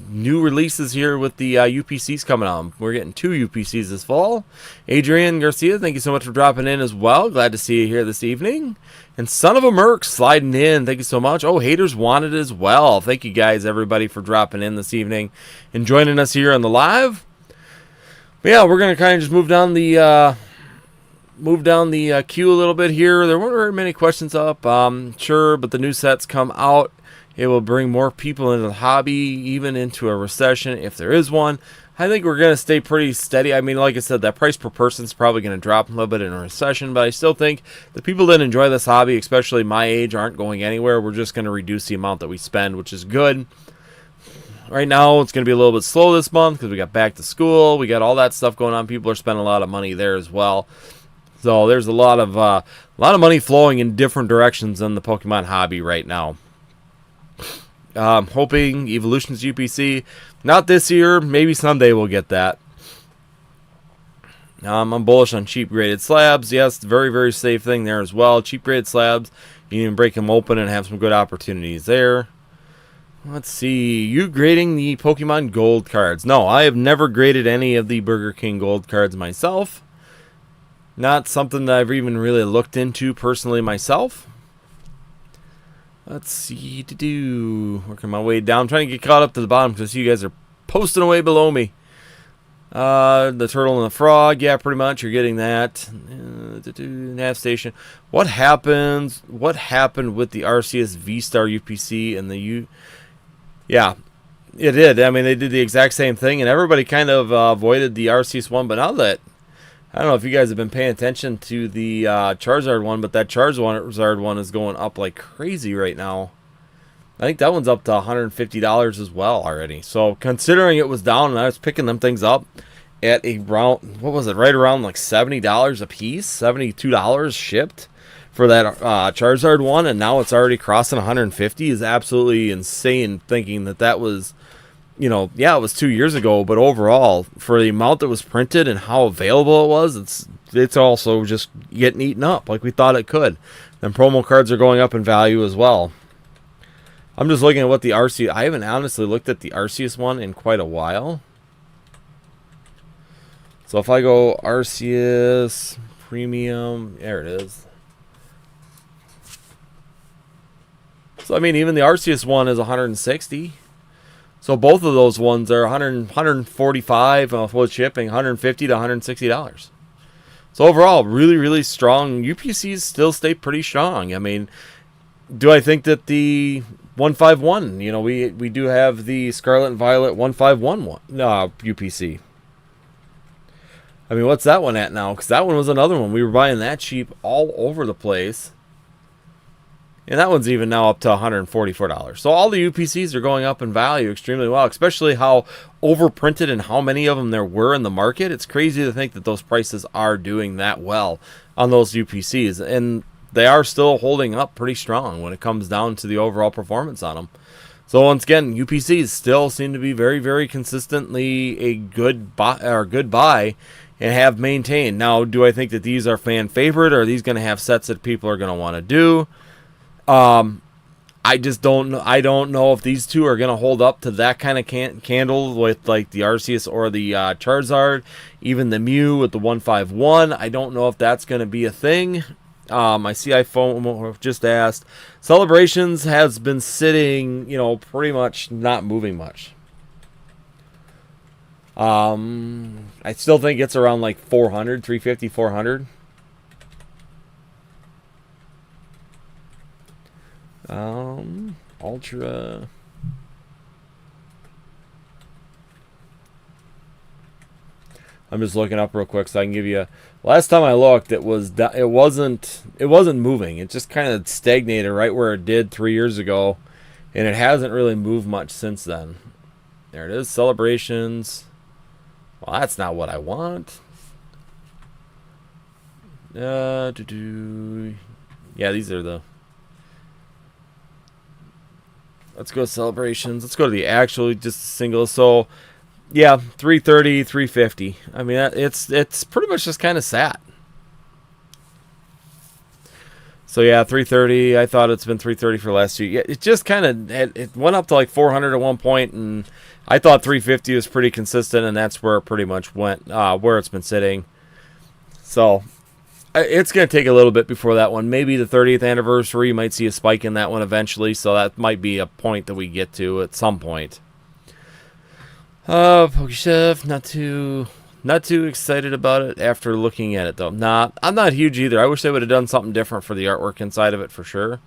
new releases here with the UPCs coming on. We're getting 2 UPCs this fall. Adrian Garcia, thank you so much for dropping in as well. Glad to see you here this evening. And Son of a Merc sliding in. Thank you so much. Oh, Haters Wanted as well. Thank you guys, everybody, for dropping in this evening and joining us here on the live. But yeah, we're going to kind of just move down the queue a little bit here. There weren't very many questions up. Sure, but the new sets come out. It will bring more people into the hobby, even into a recession, if there is one. I think we're going to stay pretty steady. I mean, like I said, that price per person is probably going to drop a little bit in a recession, but I still think the people that enjoy this hobby, especially my age, aren't going anywhere. We're just going to reduce the amount that we spend, which is good. Right now, it's going to be a little bit slow this month because we got back to school. We got all that stuff going on. People are spending a lot of money there as well. So there's a lot of money flowing in different directions in the Pokemon hobby right now. Hoping Evolutions UPC, not this year, maybe someday we'll get that. I'm bullish on cheap graded slabs. Yes, very, very safe thing there as well. Cheap graded slabs, you can break them open and have some good opportunities there. Let's see, you grading the Pokemon Gold cards? No, I have never graded any of the Burger King Gold cards myself. Not something that I've even really looked into personally myself. Let's see to do. Working my way down. I'm trying to get caught up to the bottom because you guys are posting away below me. The turtle and the frog. Yeah, pretty much. You're getting that. Nav station. What happened with the RCS V-Star UPC and the U... Yeah, it did. I mean, they did the exact same thing, and everybody kind of avoided the RCS one. But now that... I don't know if you guys have been paying attention to the Charizard one, but that Charizard one is going up like crazy right now. I think that one's up to $150 as well already. So considering it was down and I was picking them things up at around, what was it, right around like $70 a piece, $72 shipped for that Charizard one, and now it's already crossing $150 is absolutely insane, thinking that that was... You know, yeah, it was 2 years ago, but overall, for the amount that was printed and how available it was, it's also just getting eaten up like we thought it could. And promo cards are going up in value as well. I'm just looking at what the RCS... I haven't honestly looked at the Arceus one in quite a while. So if I go Arceus Premium, there it is. So, I mean, even the Arceus one is $160. So both of those ones are $145 with shipping, $150 to $160. So overall, really, really strong. UPCs still stay pretty strong. I mean, do I think that the 151, you know, we do have the Scarlet and Violet 151 UPC. I mean, what's that one at now? Because that one was another one. We were buying that cheap all over the place. And that one's even now up to $144. So all the UPCs are going up in value extremely well, especially how overprinted and how many of them there were in the market. It's crazy to think that those prices are doing that well on those UPCs. And they are still holding up pretty strong when it comes down to the overall performance on them. So once again, UPCs still seem to be very, very consistently a good buy and have maintained. Now, do I think that these are fan favorite, or are these going to have sets that people are going to want to do? I just don't know. I don't know if these two are going to hold up to that kind of candle with like the Arceus or the Charizard, even the Mew with the 151. I don't know if that's going to be a thing. I see iPhone just asked. Celebrations has been sitting, you know, pretty much not moving much. I still think it's around like 400, 350, 400. Ultra. I'm just looking up real quick so I can give you. Last time I looked, it wasn't moving. It just kind of stagnated right where it did 3 years ago, and it hasn't really moved much since then. There it is, celebrations. Well, that's not what I want. Yeah, these are the. Let's go celebrations. Let's go to the actual just single. So, yeah, 330, 350. I mean, it's pretty much just kind of sat. So yeah, 330. I thought it's been 330 for the last few. Yeah, it just kind of it went up to like 400 at one point, and I thought 350 was pretty consistent, and that's where it pretty much went, where it's been sitting. So it's going to take a little bit before that one. Maybe the 30th anniversary, you might see a spike in that one eventually, so that might be a point that we get to at some point. Pokechef, not too excited about it after looking at it, though. Nah, I'm not huge either. I wish they would have done something different for the artwork inside of it for sure.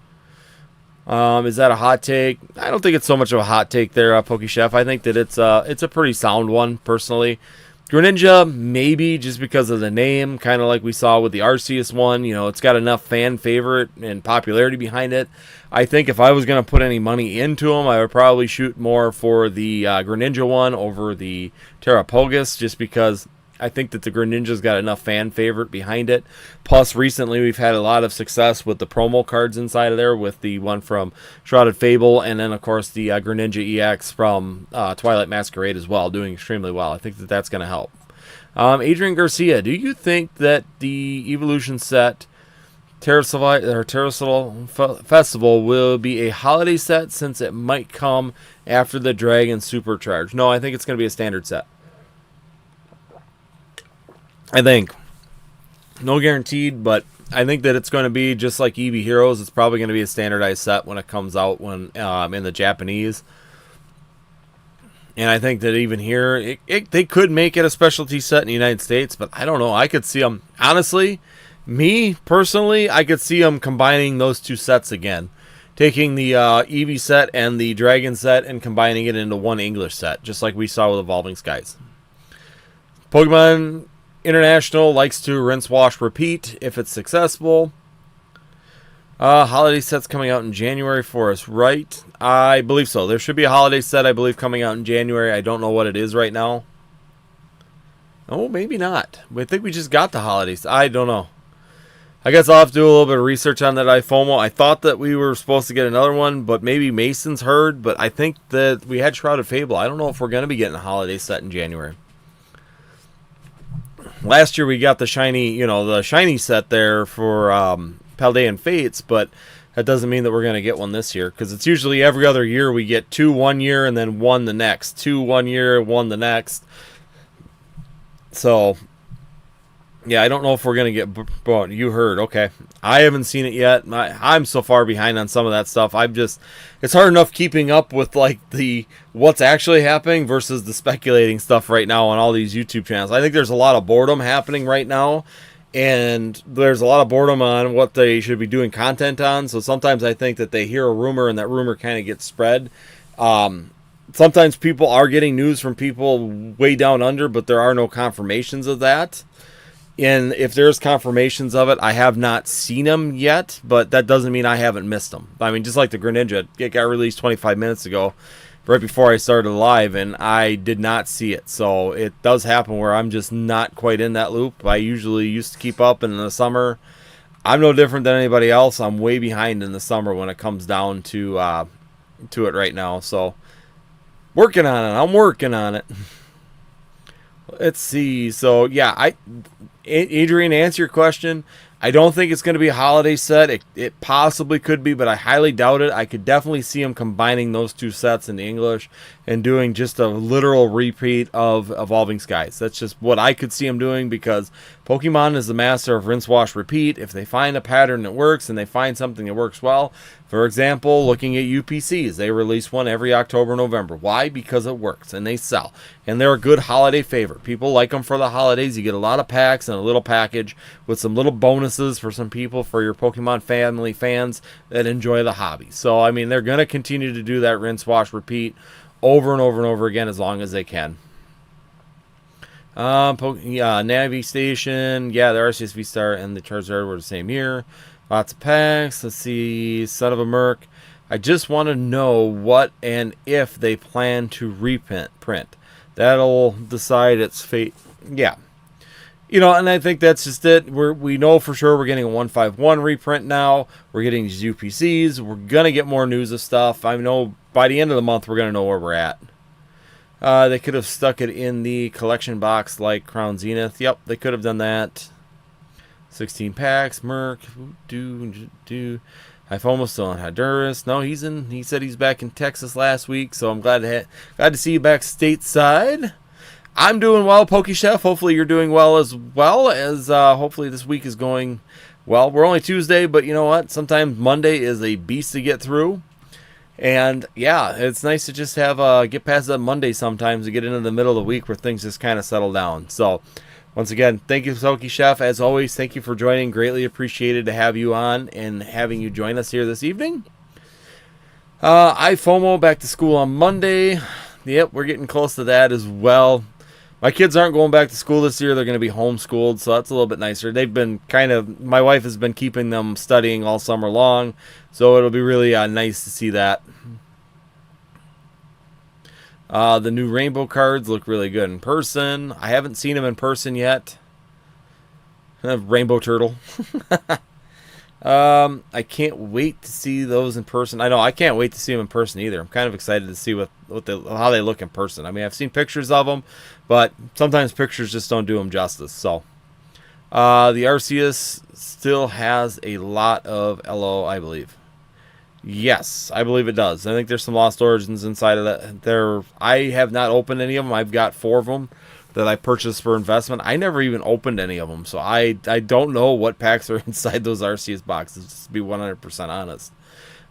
Is that a hot take? I don't think it's so much of a hot take there, Pokechef. I think that it's a pretty sound one, personally. Greninja, maybe just because of the name, kind of like we saw with the Arceus one. You know, it's got enough fan favorite and popularity behind it. I think if I was going to put any money into them, I would probably shoot more for the Greninja one over the Terrapogus, just because I think that the Greninja's got enough fan favorite behind it. Plus, recently we've had a lot of success with the promo cards inside of there, with the one from Shrouded Fable, and then, of course, the Greninja EX from Twilight Masquerade as well, doing extremely well. I think that that's going to help. Adrian Garcia, do you think that the Evolution set Terrasolal Festival will be a holiday set, since it might come after the Dragon Supercharge? No, I think it's going to be a standard set. I think. No guaranteed, but I think that it's going to be just like EV Heroes. It's probably going to be a standardized set when it comes out when in the Japanese. And I think that even here, they could make it a specialty set in the United States, but I don't know. I could see them, honestly, me personally, I could see them combining those two sets again. Taking the Eevee set and the Dragon set and combining it into one English set, just like we saw with Evolving Skies. Pokemon International likes to rinse, wash, repeat if it's successful. Holiday set's coming out in January for us, right? I believe so. There should be a holiday set, I believe, coming out in January. I don't know what it is right now. Oh, maybe not. I think we just got the holidays. I don't know. I guess I'll have to do a little bit of research on that iFOMO. I thought that we were supposed to get another one, but maybe Mason's heard. But I think that we had Shrouded Fable. I don't know if we're going to be getting a holiday set in January. Last year we got the shiny, the shiny set there for Paldean Fates, but that doesn't mean that we're going to get one this year, because it's usually every other year we get 2 one year and then 1 the next. 2 one year, 1 the next. So, yeah, I don't know if we're going to get... Well, you heard. Okay. I haven't seen it yet. I'm so far behind on some of that stuff. It's hard enough keeping up with, like, what's actually happening versus the speculating stuff right now on all these YouTube channels. I think there's a lot of boredom happening right now, and there's a lot of boredom on what they should be doing content on. So sometimes I think that they hear a rumor and that rumor kind of gets spread. Sometimes people are getting news from people way down under, but there are no confirmations of that. And if there's confirmations of it, I have not seen them yet, but that doesn't mean I haven't missed them. I mean, just like the Greninja, it got released 25 minutes ago, right before I started live, and I did not see it. So it does happen where I'm just not quite in that loop. I usually used to keep up, and in the summer, I'm no different than anybody else. I'm way behind in the summer when it comes down to it right now. So working on it. I'm working on it. Let's see. So yeah, Adrian, to answer your question, I don't think it's going to be a holiday set. It possibly could be, but I highly doubt it. I could definitely see them combining those two sets in English and doing just a literal repeat of Evolving Skies. That's just what I could see them doing, because Pokemon is the master of rinse, wash, repeat. If they find a pattern that works and they find something that works well, for example, looking at UPCs, they release one every October, November. Why? Because it works and they sell. And they're a good holiday favorite. People like them for the holidays. You get a lot of packs and a little package with some little bonuses for some people, for your Pokemon family fans that enjoy the hobby. So, I mean, they're going to continue to do that rinse, wash, repeat over and over and over again as long as they can. Navi Station. Yeah, the Arceus V-Star and the Charizard were the same year. Lots of packs. Let's see. Son of a Merc. I just want to know what and if they plan to reprint. That'll decide its fate. Yeah. And I think that's just it. We know for sure we're getting a 151 reprint now. We're getting these UPCs. We're going to get more news of stuff. I know by the end of the month we're going to know where we're at. They could have stuck it in the collection box like Crown Zenith. Yep, they could have done that. 16 packs. Merc. I've almost still on Honduras. No, he said he's back in Texas last week, so I'm glad to see you back stateside. I'm doing well, PokeChef. Hopefully you're doing well as hopefully this week is going well. We're only Tuesday, but you know what? Sometimes Monday is a beast to get through. And yeah, it's nice to just have get past that Monday sometimes to get into the middle of the week where things just kind of settle down. So once again, thank you, PokeChef. As always, thank you for joining. Greatly appreciated to have you on and having you join us here this evening. iFOMO back to school on Monday. Yep, we're getting close to that as well. My kids aren't going back to school this year. They're going to be homeschooled, so that's a little bit nicer. They've been my wife has been keeping them studying all summer long, so it'll be really nice to see that. The new rainbow cards look really good in person. I haven't seen them in person yet. Rainbow turtle. I can't wait to see those in person. I know I can't wait to see them in person either. I'm kind of excited to see how they look in person. I mean, I've seen pictures of them, but sometimes pictures just don't do them justice. So, the Arceus still has a lot of LO, I believe. Yes, I believe it does. I think there's some Lost Origins inside of that. I have not opened any of them. I've got 4 of them that I purchased for investment, I never even opened any of them. So I don't know what packs are inside those Arceus boxes, just to be 100% honest.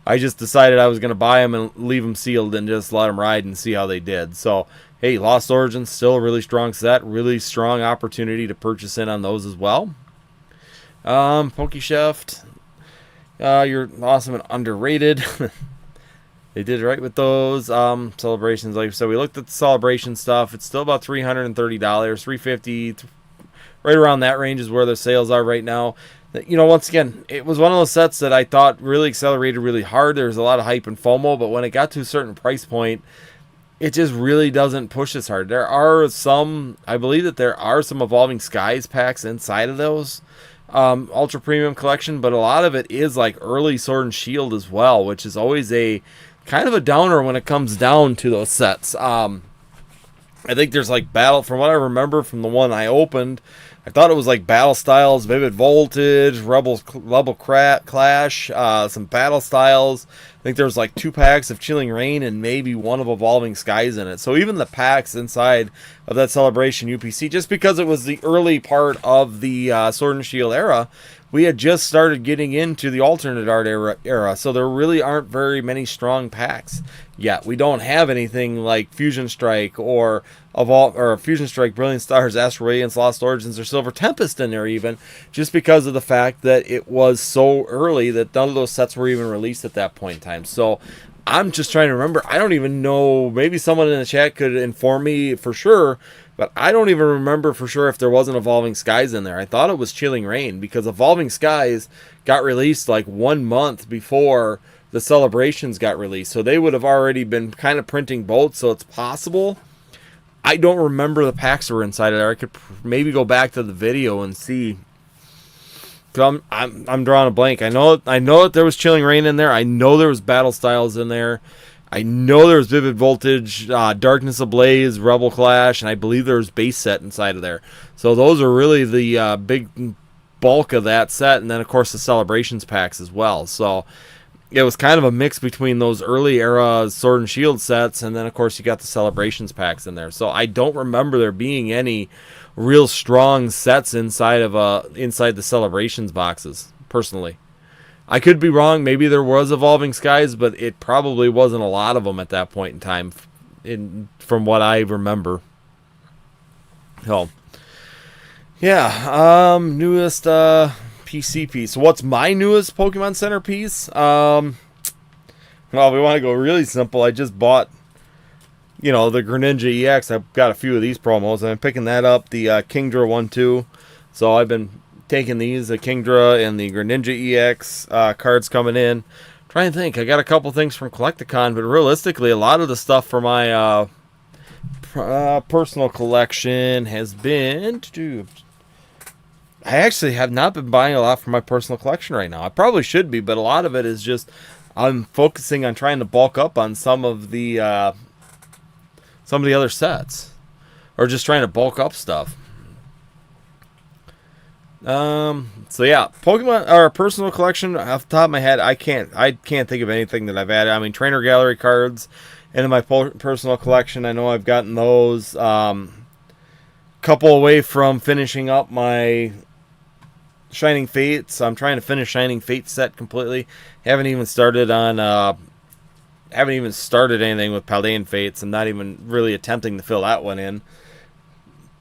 I just decided I was going to buy them and leave them sealed and just let them ride and see how they did. So, hey, Lost Origins, still a really strong set. Really strong opportunity to purchase in on those as well. Pokeshift, you're awesome and underrated. They did right with those. Celebrations, like I said, we looked at the celebration stuff. It's still about $330, $350, right around that range is where their sales are right now. You know, once again, it was one of those sets that I thought really accelerated really hard. There was a lot of hype and FOMO, but when it got to a certain price point, it just really doesn't push as hard. There are some, I believe that there are some Evolving Skies packs inside of those Ultra Premium collection, but a lot of it is like early Sword and Shield as well, which is always a kind of a downer when it comes down to those sets. I think there's like from what I remember from the one I opened, I thought it was like Battle Styles, Vivid Voltage, Rebel Clash, some Battle Styles. I think there was like 2 packs of Chilling Reign and maybe one of Evolving Skies in it. So even the packs inside of that Celebration UPC, just because it was the early part of the Sword and Shield era, we had just started getting into the alternate art era, so there really aren't very many strong packs yet. We don't have anything like Fusion Strike or Fusion Strike, Brilliant Stars, Astral Radiance, Lost Origins, or Silver Tempest in there even, just because of the fact that it was so early that none of those sets were even released at that point in time. So I'm just trying to remember. I don't even know. Maybe someone in the chat could inform me for sure, but I don't even remember for sure if there wasn't Evolving Skies in there. I thought it was Chilling Reign because Evolving Skies got released like 1 month before the Celebrations got released. So they would have already been kind of printing both, so it's possible. I don't remember the packs that were inside of there. I could maybe go back to the video and see. I'm drawing a blank. I know that there was Chilling Reign in there. I know there was Battle Styles in there. I know there was Vivid Voltage, Darkness Ablaze, Rebel Clash, and I believe there was Base Set inside of there. So those are really the big bulk of that set, and then of course the Celebrations packs as well. So it was kind of a mix between those early era Sword and Shield sets, and then of course you got the Celebrations packs in there. So I don't remember there being any real strong sets inside the Celebrations boxes, personally. I could be wrong. Maybe there was Evolving Skies, but it probably wasn't a lot of them at that point in time, from what I remember. So, yeah, newest PC piece. So what's my newest Pokemon Center piece? Well, we want to go really simple. I just bought, the Greninja EX. I've got a few of these promos. I'm picking that up, the Kingdra 1-2. So I've been taking these, the Kingdra and the Greninja EX cards coming in. Trying to think. I got a couple things from Collecticon, but realistically, a lot of the stuff for my personal collection has been... I actually have not been buying a lot for my personal collection right now. I probably should be, but a lot of it is just I'm focusing on trying to bulk up on some of the other sets, or just trying to bulk up stuff. So yeah, Pokemon or personal collection off the top of my head, I can't think of anything that I've added. I mean, trainer gallery cards into my personal collection. I know I've gotten those. Couple away from finishing up my Shining Fates. I'm trying to finish Shining Fate set completely. Haven't even started anything with Paldean Fates. I'm not even really attempting to fill that one in.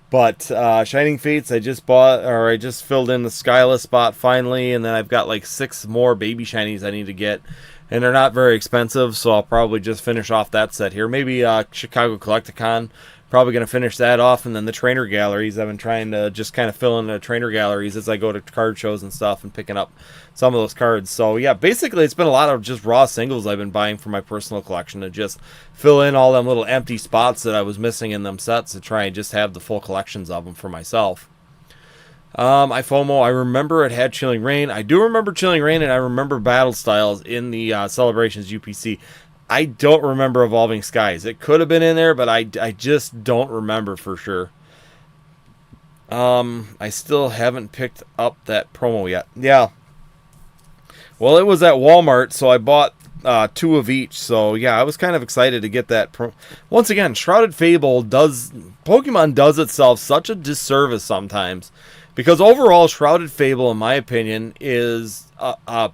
But Shining Fates, I just filled in the Skyless spot finally, and then I've got like 6 more baby shinies I need to get, and they're not very expensive, so I'll probably just finish off that set here. Maybe Chicago Collecticon, probably going to finish that off, and then the trainer galleries. I've been trying to just kind of fill in the trainer galleries as I go to card shows and stuff and picking up some of those cards. So yeah, basically it's been a lot of just raw singles I've been buying for my personal collection to just fill in all them little empty spots that I was missing in them sets to try and just have the full collections of them for myself. I remember it had Chilling Reign. I do remember Chilling Reign, and I remember Battle Styles in the Celebrations UPC. I don't remember Evolving Skies. It could have been in there, but I just don't remember for sure. I still haven't picked up that promo yet. Yeah. Well, it was at Walmart, so I bought 2 of each. So yeah, I was kind of excited to get that. Once again, Shrouded Fable Pokemon does itself such a disservice sometimes, because overall Shrouded Fable, in my opinion, is a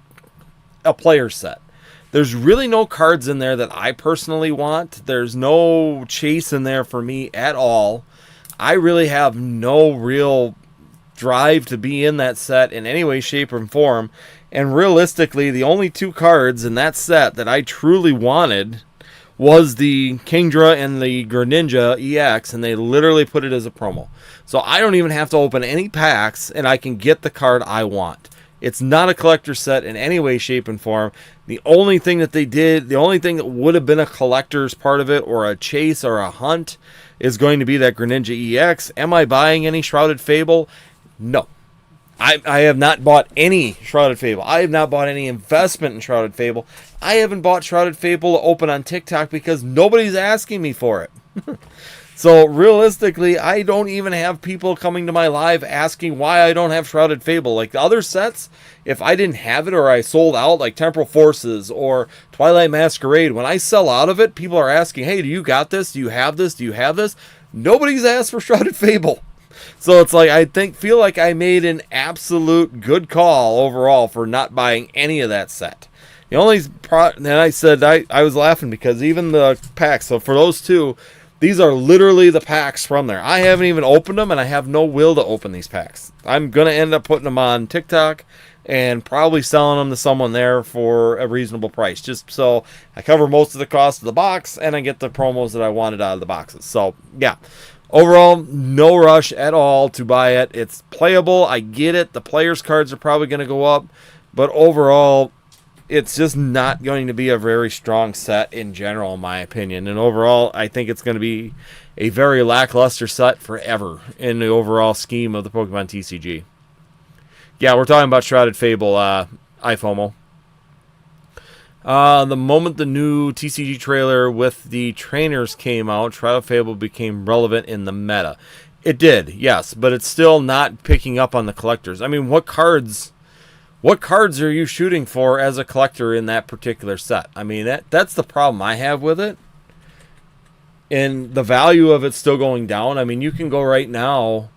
player set. There's really no cards in there that I personally want. There's no chase in there for me at all. I really have no real drive to be in that set in any way, shape, or form. And realistically, the only 2 cards in that set that I truly wanted was the Kingdra and the Greninja EX, and they literally put it as a promo. So I don't even have to open any packs, and I can get the card I want. It's not a collector set in any way, shape, and form. The only thing that they did, the only thing that would have been a collector's part of it, or a chase, or a hunt, is going to be that Greninja EX. Am I buying any Shrouded Fable? No. I have not bought any Shrouded Fable. I have not bought any investment in Shrouded Fable. I haven't bought Shrouded Fable to open on TikTok because nobody's asking me for it. So realistically, I don't even have people coming to my live asking why I don't have Shrouded Fable. Like the other sets, if I didn't have it or I sold out, like Temporal Forces or Twilight Masquerade, when I sell out of it, people are asking, hey, do you got this? Do you have this? Do you have this? Nobody's asked for Shrouded Fable. So it's like, I feel like I made an absolute good call overall for not buying any of that set. The only and I said, I was laughing because even the packs, so for those 2, these are literally the packs from there. I haven't even opened them, and I have no will to open these packs. I'm going to end up putting them on TikTok and probably selling them to someone there for a reasonable price, just so I cover most of the cost of the box and I get the promos that I wanted out of the boxes. So, yeah. Overall, no rush at all to buy it. It's playable. I get it. The players' cards are probably going to go up. But overall, it's just not going to be a very strong set in general, in my opinion. And overall, I think it's going to be a very lackluster set forever in the overall scheme of the Pokemon TCG. Yeah, we're talking about Shrouded Fable, iFOMO. The moment the new TCG trailer with the trainers came out, Shrouded Fable became relevant in the meta. It did, yes, but it's still not picking up on the collectors. I mean, what cards are you shooting for as a collector in that particular set? I mean, that's the problem I have with it. And the value of it's still going down. I mean, you can go right now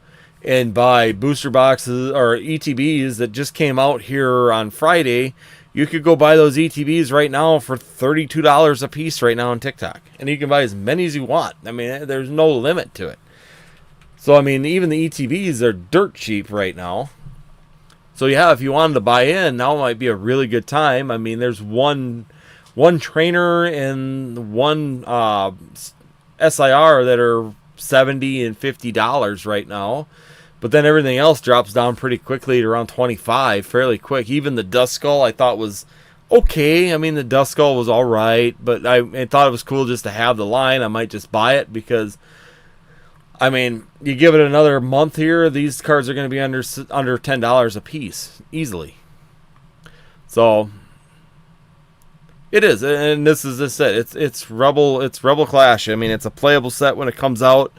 and buy booster boxes or ETBs that just came out here on Friday. You could go buy those ETBs right now for $32 a piece right now on TikTok. And you can buy as many as you want. I mean, there's no limit to it. So, I mean, even the ETBs are dirt cheap right now. So, yeah, if you wanted to buy in, now might be a really good time. I mean, there's one trainer and one SIR that are $70 and $50 right now. But then everything else drops down pretty quickly to around $25, fairly quick. Even the Dust Skull I thought was okay. I mean, the Dust Skull was all right, but I thought it was cool just to have the line. I might just buy it because, I mean, you give it another month here, these cards are going to be under $10 a piece, easily. So, it is, and this is the set. It's Rebel Clash. I mean, it's a playable set when it comes out.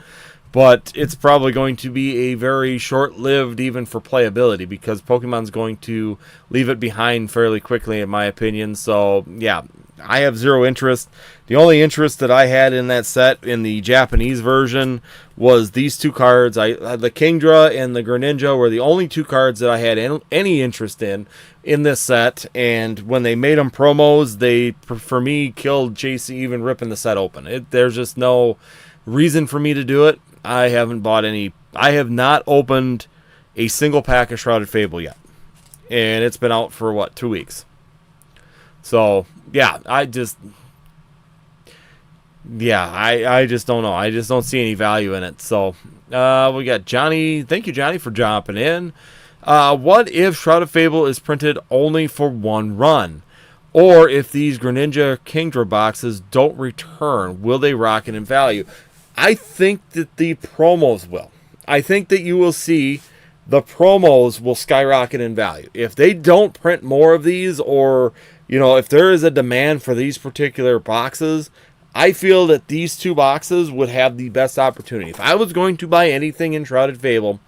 But it's probably going to be a very short-lived even for playability because Pokemon's going to leave it behind fairly quickly, in my opinion. So, yeah, I have zero interest. The only interest that I had in that set in the Japanese version was these 2 cards. The Kingdra and the Greninja were the only 2 cards that I had any interest in this set. And when they made them promos, they, for me, killed chasing, even ripping the set open. There's just no reason for me to do it. I haven't bought any. I have not opened a single pack of Shrouded Fable yet. And it's been out for, 2 weeks. So, yeah, I just don't know. I just don't see any value in it. So, we got Johnny. Thank you, Johnny, for jumping in. What if Shrouded Fable is printed only for one run? Or if these Greninja Kingdra boxes don't return, will they rocket in value? I think that the promos will. I think that you will see the promos will skyrocket in value. If they don't print more of these, or, if there is a demand for these particular boxes, I feel that these 2 boxes would have the best opportunity. If I was going to buy anything in Shrouded Fable,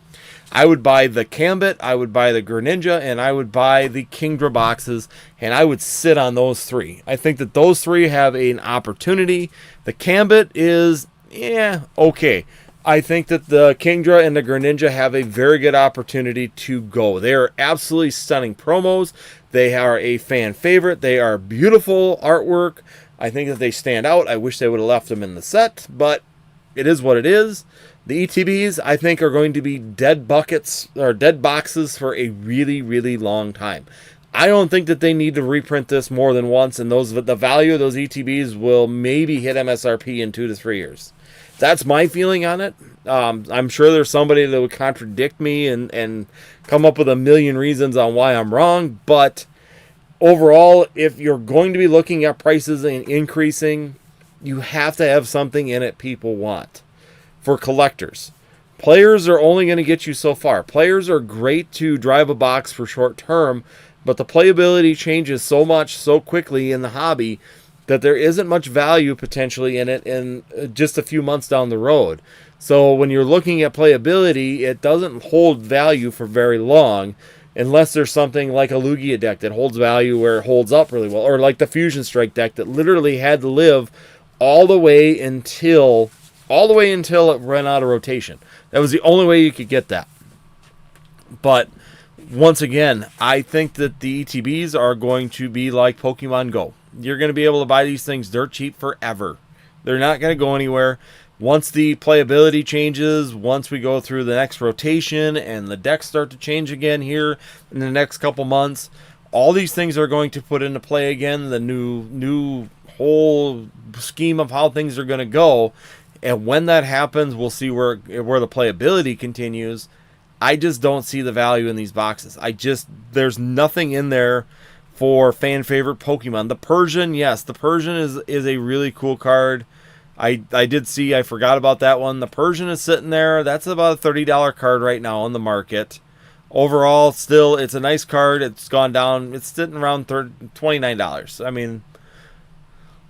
I would buy the Gambit, I would buy the Greninja, and I would buy the Kingdra boxes, and I would sit on those three. I think that those three have an opportunity. The Gambit is, yeah, okay. I think that the Kingdra and the Greninja have a very good opportunity to go. They are absolutely stunning promos. They are a fan favorite. They are beautiful artwork. I think that they stand out. I wish they would have left them in the set, but it is what it is. The ETBs, I think, are going to be dead buckets or dead boxes for a really, really long time. I don't think that they need to reprint this more than once, and the value of those ETBs will maybe hit MSRP in 2 to 3 years. That's my feeling on it. I'm sure there's somebody that would contradict me and come up with a million reasons on why I'm wrong, but overall, if you're going to be looking at prices and increasing, you have to have something in it people want. For collectors, players are only going to get you so far. Players are great to drive a box for short term, but the playability changes so much so quickly in the hobby that there isn't much value potentially in it in just a few months down the road. So when you're looking at playability, it doesn't hold value for very long unless there's something like a Lugia deck that holds value where it holds up really well, or like the Fusion Strike deck that literally had to live all the way until it ran out of rotation. That was the only way you could get that. But once again, I think that the ETBs are going to be like Pokemon Go. You're going to be able to buy these things dirt cheap forever. They're not going to go anywhere. Once the playability changes, once we go through the next rotation and the decks start to change again here in the next couple months, all these things are going to put into play again, the new whole scheme of how things are going to go. And when that happens, we'll see where the playability continues. I just don't see the value in these boxes. There's nothing in there for fan favorite Pokemon. The Persian, yes, the Persian is a really cool card. I forgot about that one. The Persian is sitting there. That's about a $30 card right now on the market. Overall, still, it's a nice card. It's gone down. It's sitting around $29. I mean,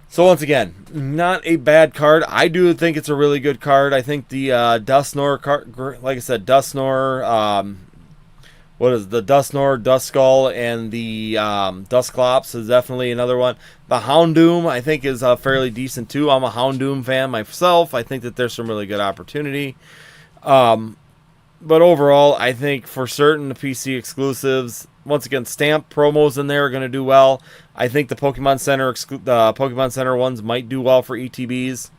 so once again, not a bad card. I do think it's a really good card. I think the Dusknoir card, like I said, Dusknoir, the Dusknoir, Duskull, and the Dusclops is definitely another one. The Houndoom, I think, is fairly decent too. I'm a Houndoom fan myself. I think that there's some really good opportunity. But overall, I think for certain the PC exclusives, once again, stamp promos in there are going to do well. I think the Pokemon Center ones might do well for ETBs.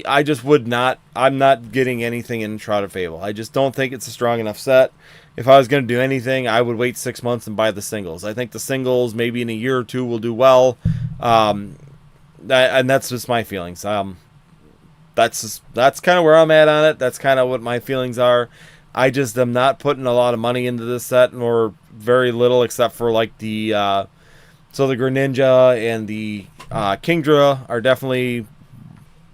I just would not. I'm not getting anything in Shrouded Fable. I just don't think it's a strong enough set. If I was going to do anything, I would wait 6 months and buy the singles. I think the singles, maybe in a year or two, will do well. And that's just my feelings. That's kind of where I'm at on it. That's kind of what my feelings are. I just am not putting a lot of money into this set, nor very little, except for like the Greninja and the Kingdra are definitely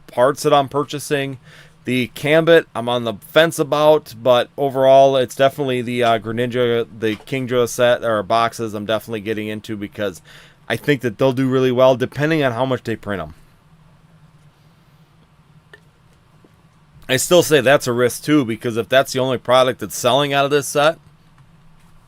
parts that I'm purchasing. The Gambit, I'm on the fence about, but overall, it's definitely the Greninja, the Kingdra set or boxes I'm definitely getting into because I think that they'll do really well depending on how much they print them. I still say that's a risk too, because if that's the only product that's selling out of this set,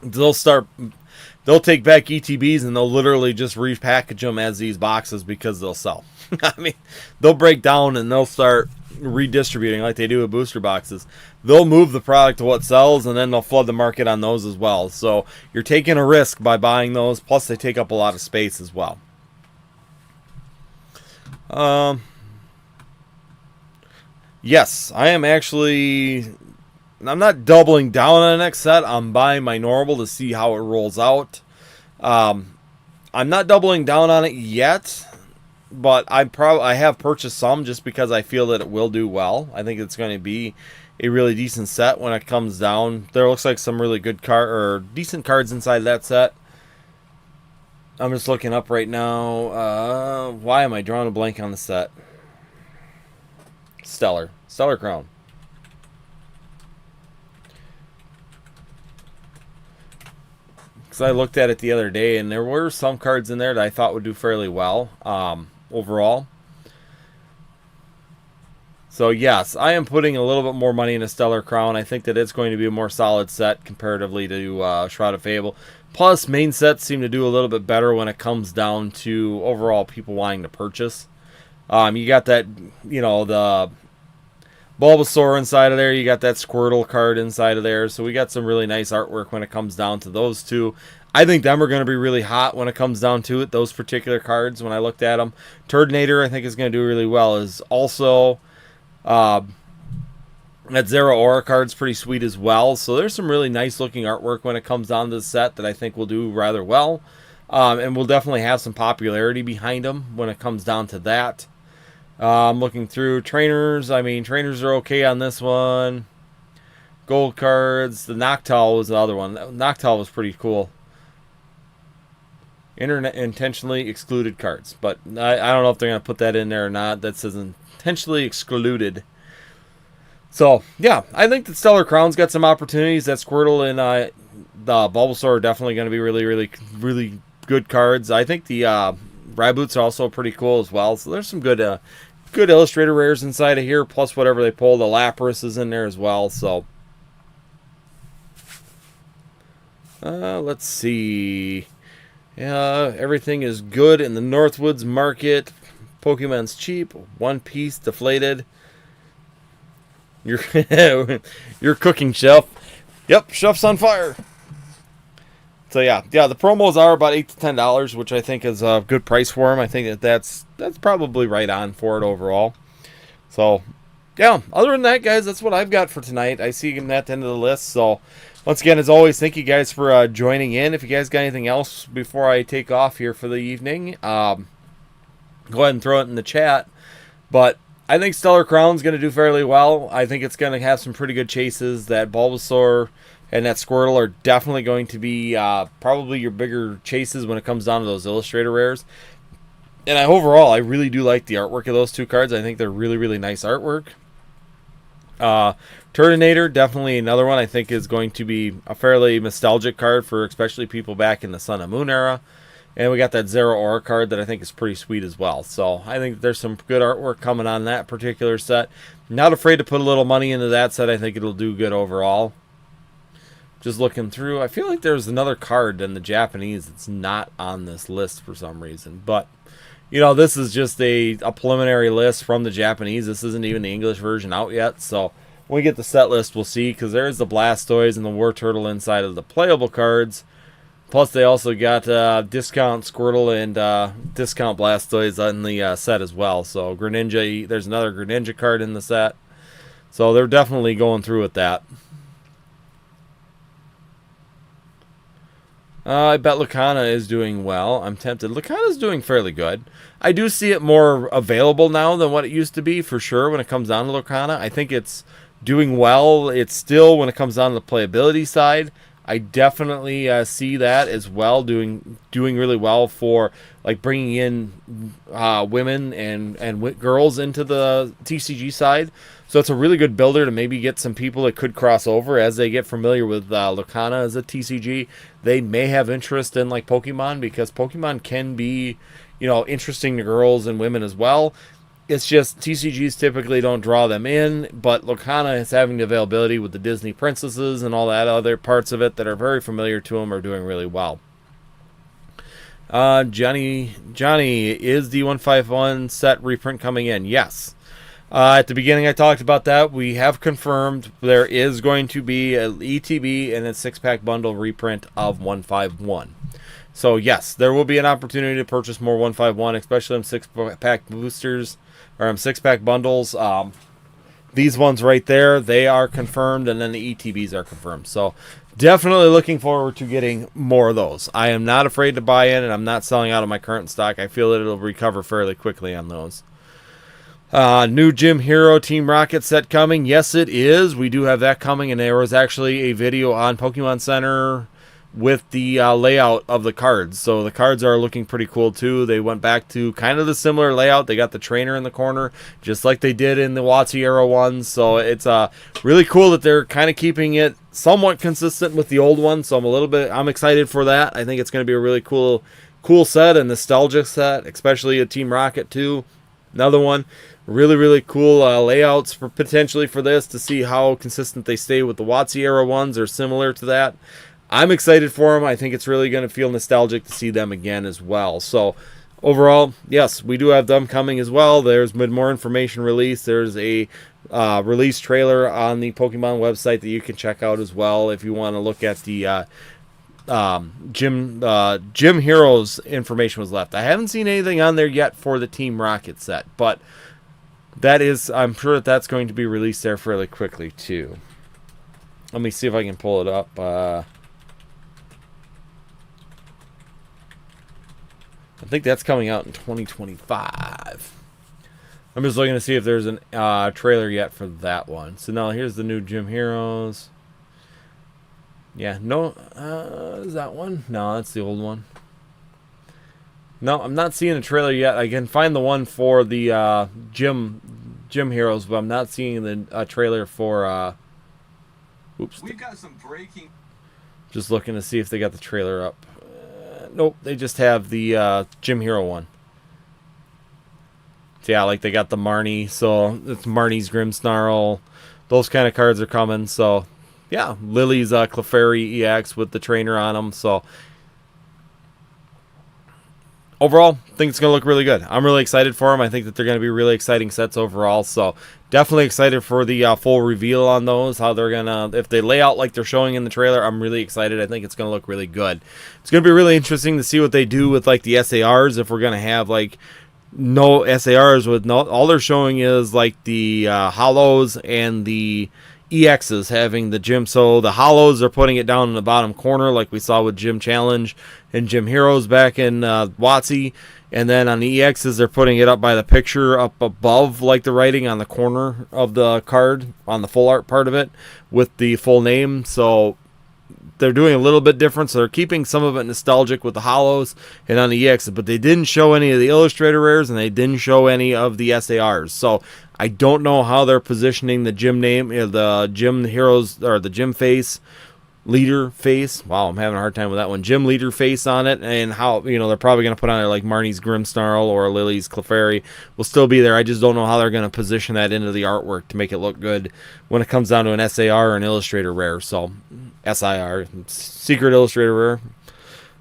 they'll take back ETBs and they'll literally just repackage them as these boxes because they'll sell. I mean, they'll break down and they'll start redistributing like they do with booster boxes. They'll move the product to what sells and then they'll flood the market on those as well. So you're taking a risk by buying those, plus they take up a lot of space as well. Yes, I am actually... I'm not doubling down on the next set. I'm buying my normal to see how it rolls out. I'm not doubling down on it yet, but I have purchased some just because I feel that it will do well. I think it's going to be a really decent set when it comes down. There looks like some really good decent cards inside that set. I'm just looking up right now. Why am I drawing a blank on the set? Stellar Crown. Because I looked at it the other day, and there were some cards in there that I thought would do fairly well overall. So yes, I am putting a little bit more money into Stellar Crown. I think that it's going to be a more solid set comparatively to Shroud of Fable. Plus, main sets seem to do a little bit better when it comes down to overall people wanting to purchase. You got that, the Bulbasaur inside of there. You got that Squirtle card inside of there. So we got some really nice artwork when it comes down to those two. I think them are going to be really hot when it comes down to it, those particular cards, when I looked at them. Turtonator, I think, is going to do really well. Is also... that Zero Aura card's pretty sweet as well. So there's some really nice looking artwork when it comes down to the set that I think will do rather well. And we'll definitely have some popularity behind them when it comes down to that. I'm looking through trainers. I mean, trainers are okay on this one. Gold cards. The Noctowl was the other one. Noctowl was pretty cool. Internet intentionally excluded cards. But I don't know if they're going to put that in there or not. That says intentionally excluded. So, yeah, I think that Stellar Crown's got some opportunities. That Squirtle and the Bulbasaur are definitely going to be really, really, really good cards. I think the Ryboots are also pretty cool as well. So there's some good Illustrator rares inside of here, plus whatever they pull. The Lapras is in there as well. So, let's see. Yeah, everything is good in the Northwoods market. Pokemon's cheap. One Piece deflated. Your cooking, Chef. Yep, Chef's on fire. So yeah, the promos are about $8 to $10, which I think is a good price for them. I think that's probably right on for it overall. So yeah, other than that, guys, that's what I've got for tonight. I see him at the end of the list. So once again, as always, thank you guys for joining in. If you guys got anything else before I take off here for the evening, go ahead and throw it in the chat. But I think Stellar Crown's going to do fairly well. I think it's going to have some pretty good chases. That Bulbasaur and that Squirtle are definitely going to be probably your bigger chases when it comes down to those Illustrator rares. And overall, I really do like the artwork of those two cards. I think they're really, really nice artwork. Turtonator, definitely another one I think is going to be a fairly nostalgic card for especially people back in the Sun and Moon era. And we got that Zero Aura card that I think is pretty sweet as well. So I think there's some good artwork coming on that particular set. Not afraid to put a little money into that set. I think it'll do good overall. Just looking through, I feel like there's another card in the Japanese that's not on this list for some reason. But, this is just a preliminary list from the Japanese. This isn't even the English version out yet. So when we get the set list, we'll see. Because there's the Blastoise and the War Turtle inside of the playable cards. Plus, they also got discount Squirtle and discount Blastoise in the set as well. So, Greninja, there's another Greninja card in the set. So, they're definitely going through with that. I bet Lucana is doing well. I'm tempted. Lucana's doing fairly good. I do see it more available now than what it used to be, for sure, when it comes down to Lucana. I think it's doing well. It's still, when it comes down to the playability side, I definitely see that as well, doing really well for like bringing in women and girls into the TCG side. So it's a really good builder to maybe get some people that could cross over as they get familiar with Lucana as a TCG. They may have interest in like Pokemon, because Pokemon can be, interesting to girls and women as well. It's just TCGs typically don't draw them in, but Lucana is having the availability with the Disney princesses and all that other parts of it that are very familiar to them, are doing really well. Johnny, is the 151 set reprint coming in? Yes. At the beginning I talked about that. We have confirmed there is going to be an ETB and a 6-pack bundle reprint of 151. So yes, there will be an opportunity to purchase more 151, especially in 6-pack boosters. Or 6-pack bundles. These ones right there, they are confirmed, and then the ETBs are confirmed. So definitely looking forward to getting more of those. I am not afraid to buy in, and I'm not selling out of my current stock. I feel that it'll recover fairly quickly on those. New Gym Hero Team Rocket set coming. Yes, it is. We do have that coming, and there was actually a video on Pokemon Center with the layout of the cards. So the cards are looking pretty cool too. They went back to kind of the similar layout. They got the trainer in the corner, just like they did in the WotC era ones. So it's really cool that they're kind of keeping it somewhat consistent with the old one. So I'm excited for that. I think it's going to be a really cool set, a nostalgic set, especially a Team Rocket too. Another one. Really, really cool layouts for potentially for this to see how consistent they stay with the WotC era ones or similar to that. I'm excited for them. I think it's really going to feel nostalgic to see them again as well. So overall, yes, we do have them coming as well. There's more information released. There's a release trailer on the Pokemon website that you can check out as well if you want to look at the Gym Heroes information was left. I haven't seen anything on there yet for the Team Rocket set, but that is, I'm sure that that's going to be released there fairly quickly too. Let me see if I can pull it up. I think that's coming out in 2025. I'm just looking to see if there's a trailer yet for that one. So now here's the new Gym Heroes. Yeah, no, is that one? No, that's the old one. No, I'm not seeing a trailer yet. I can find the one for the Gym Heroes, but I'm not seeing the trailer for. Oops. We've got some breaking. Just looking to see if they got the trailer up. Nope, they just have the Gym Hero one. So yeah, like they got the Marnie, so it's Marnie's Grimmsnarl. Those kind of cards are coming. So yeah, Lily's Clefairy EX with the trainer on them. So overall, I think it's going to look really good. I'm really excited for them. I think that they're going to be really exciting sets overall. So definitely excited for the full reveal on those. How they're going to, if they lay out like they're showing in the trailer, I'm really excited. I think it's going to look really good. It's going to be really interesting to see what they do with like the SARs. If we're going to have like no SARs with no, all they're showing is like the hollows and the EXs having the gym. So the hollows are putting it down in the bottom corner like we saw with Gym Challenge and Gym Heroes back in WotC. And then on the EXs, they're putting it up by the picture up above, like the writing on the corner of the card on the full art part of it with the full name. So they're doing a little bit different. So they're keeping some of it nostalgic with the hollows and on the EXs, but they didn't show any of the Illustrator rares and they didn't show any of the SARs. So I don't know how they're positioning the gym name, the Gym Heroes or the Gym Face Leader face. Wow, I'm having a hard time with that one. Gym Leader face on it, and how, you know, they're probably going to put on there like Marnie's Grimmsnarl or Lily's Clefairy will still be there. I just don't know how they're going to position that into the artwork to make it look good when it comes down to an SAR or an Illustrator rare. So SIR, Secret Illustrator rare.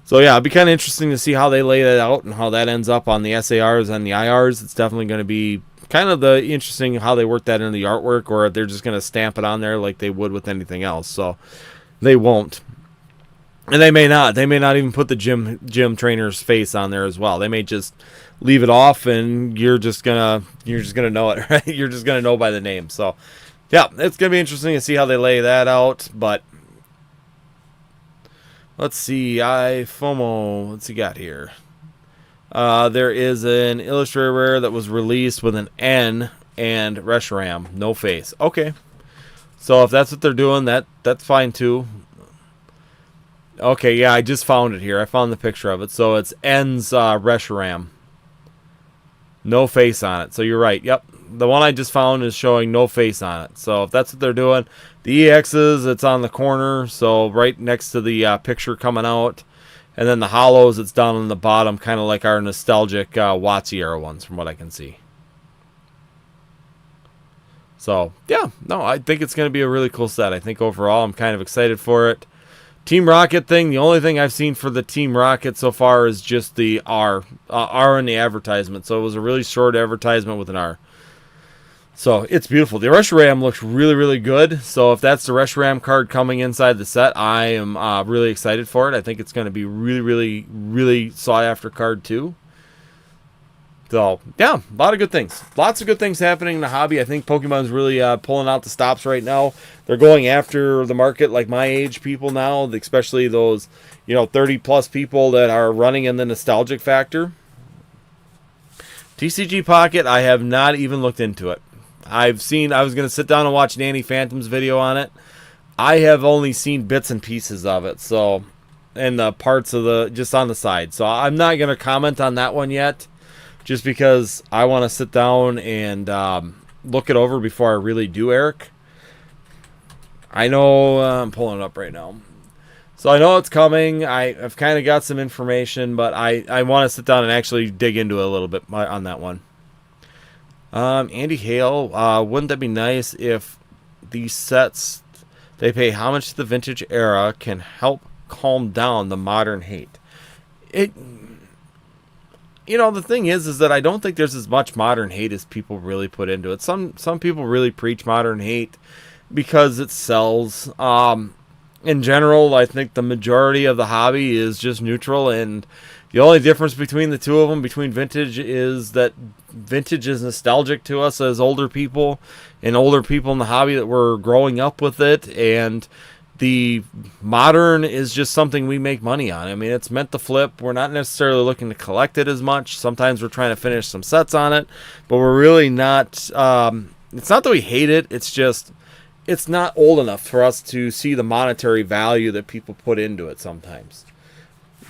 So yeah, it'd be kind of interesting to see how they lay that out and how that ends up on the SARs and the IRs. It's definitely going to be kind of the interesting how they work that into the artwork, or if they're just going to stamp it on there like they would with anything else. So they won't, and they may not. They may not even put the gym trainer's face on there as well. They may just leave it off, and you're just gonna know it, right? You're just gonna know by the name. So yeah, it's gonna be interesting to see how they lay that out. But let's see, FOMO. What's he got here? There is an Illustrator rare that was released with an N and Reshiram, no face. Okay. So if that's what they're doing, that's fine too. Okay, yeah, I just found it here. I found the picture of it. So it's N's Reshiram. No face on it. So you're right. Yep. The one I just found is showing no face on it. So if that's what they're doing, the EXs, it's on the corner. So right next to the picture coming out. And then the hollows, it's down on the bottom, kind of like our nostalgic WotC era ones from what I can see. So, yeah, no, I think it's going to be a really cool set. I think overall I'm kind of excited for it. Team Rocket thing, the only thing I've seen for the Team Rocket so far is just the R in the advertisement. So it was a really short advertisement with an R. So it's beautiful. The Reshiram looks really, really good. So if that's the Reshiram card coming inside the set, I am really excited for it. I think it's going to be really, really, really sought after card too. So, yeah, a lot of good things. Lots of good things happening in the hobby. I think Pokemon's really pulling out the stops right now. They're going after the market like my age people now, especially those, 30-plus people that are running in the nostalgic factor. TCG Pocket, I have not even looked into it. I was going to sit down and watch Danny Phantom's video on it. I have only seen bits and pieces of it, so, and the parts of just on the side. So I'm not going to comment on that one yet. Just because I want to sit down and look it over before I really do, Eric. I know I'm pulling it up right now. So I know it's coming. I've kind of got some information, but I want to sit down and actually dig into it a little bit on that one. Andy Hale, wouldn't that be nice if these sets they pay homage to the vintage era can help calm down the modern hate? It, the thing is that I don't think there's as much modern hate as people really put into it. Some people really preach modern hate because it sells. In general, I think the majority of the hobby is just neutral, and the only difference between the two of them, between vintage, is that vintage is nostalgic to us as older people and older people in the hobby that were growing up with it, and the modern is just something we make money on. I mean, it's meant to flip. We're not necessarily looking to collect it as much. Sometimes we're trying to finish some sets on it, but we're really not. It's not that we hate it. It's just it's not old enough for us to see the monetary value that people put into it sometimes.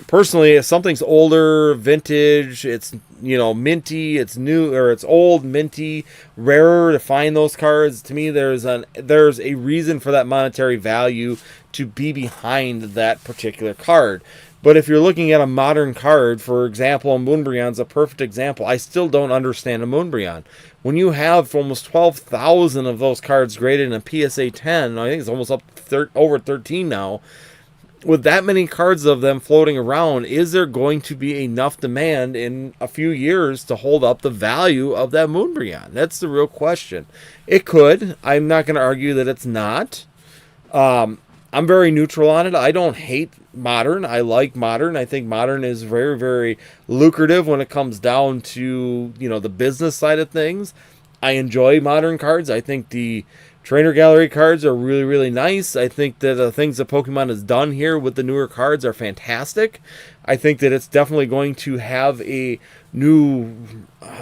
Personally, if something's older, vintage, it's minty, it's new, or it's old, minty, rarer to find those cards, to me there's a reason for that monetary value to be behind that particular card. But if you're looking at a modern card, for example, a Moonbrion's a perfect example. I still don't understand a Moonbrion. When you have almost 12,000 of those cards graded in a PSA 10, I think it's almost up over 13 now. With that many cards of them floating around, is there going to be enough demand in a few years to hold up the value of that Moonbrion? That's the real question. It could. I'm not going to argue that it's not. I'm very neutral on it. I don't hate modern. I like modern. I think modern is very, very lucrative when it comes down to, the business side of things. I enjoy modern cards. I think the Trainer Gallery cards are really, really nice. I think that the things that Pokemon has done here with the newer cards are fantastic. I think that it's definitely going to have a new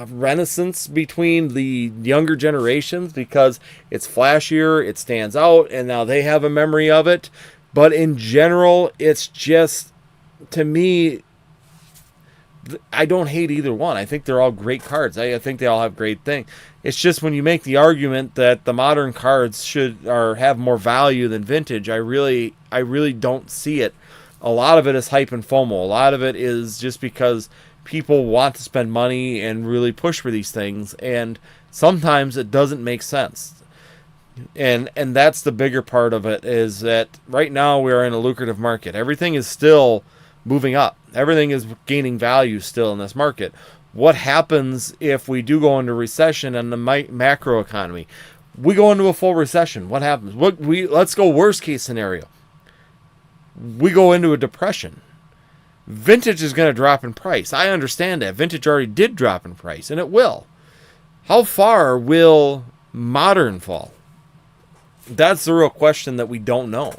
renaissance between the younger generations because it's flashier, it stands out, and now they have a memory of it. But in general, it's just, to me, I don't hate either one. I think they're all great cards. I think they all have great things. It's just when you make the argument that the modern cards should or have more value than vintage, I really don't see it. A lot of it is hype and FOMO. A lot of it is just because people want to spend money and really push for these things, and sometimes it doesn't make sense. And that's the bigger part of it, is that right now we are in a lucrative market. Everything is still moving up. Everything is gaining value still in this market. What happens if we do go into recession and the macro economy? We go into a full recession. What happens? Let's go worst case scenario. We go into a depression. Vintage is going to drop in price. I understand that. Vintage already did drop in price, and it will. How far will modern fall? That's the real question that we don't know.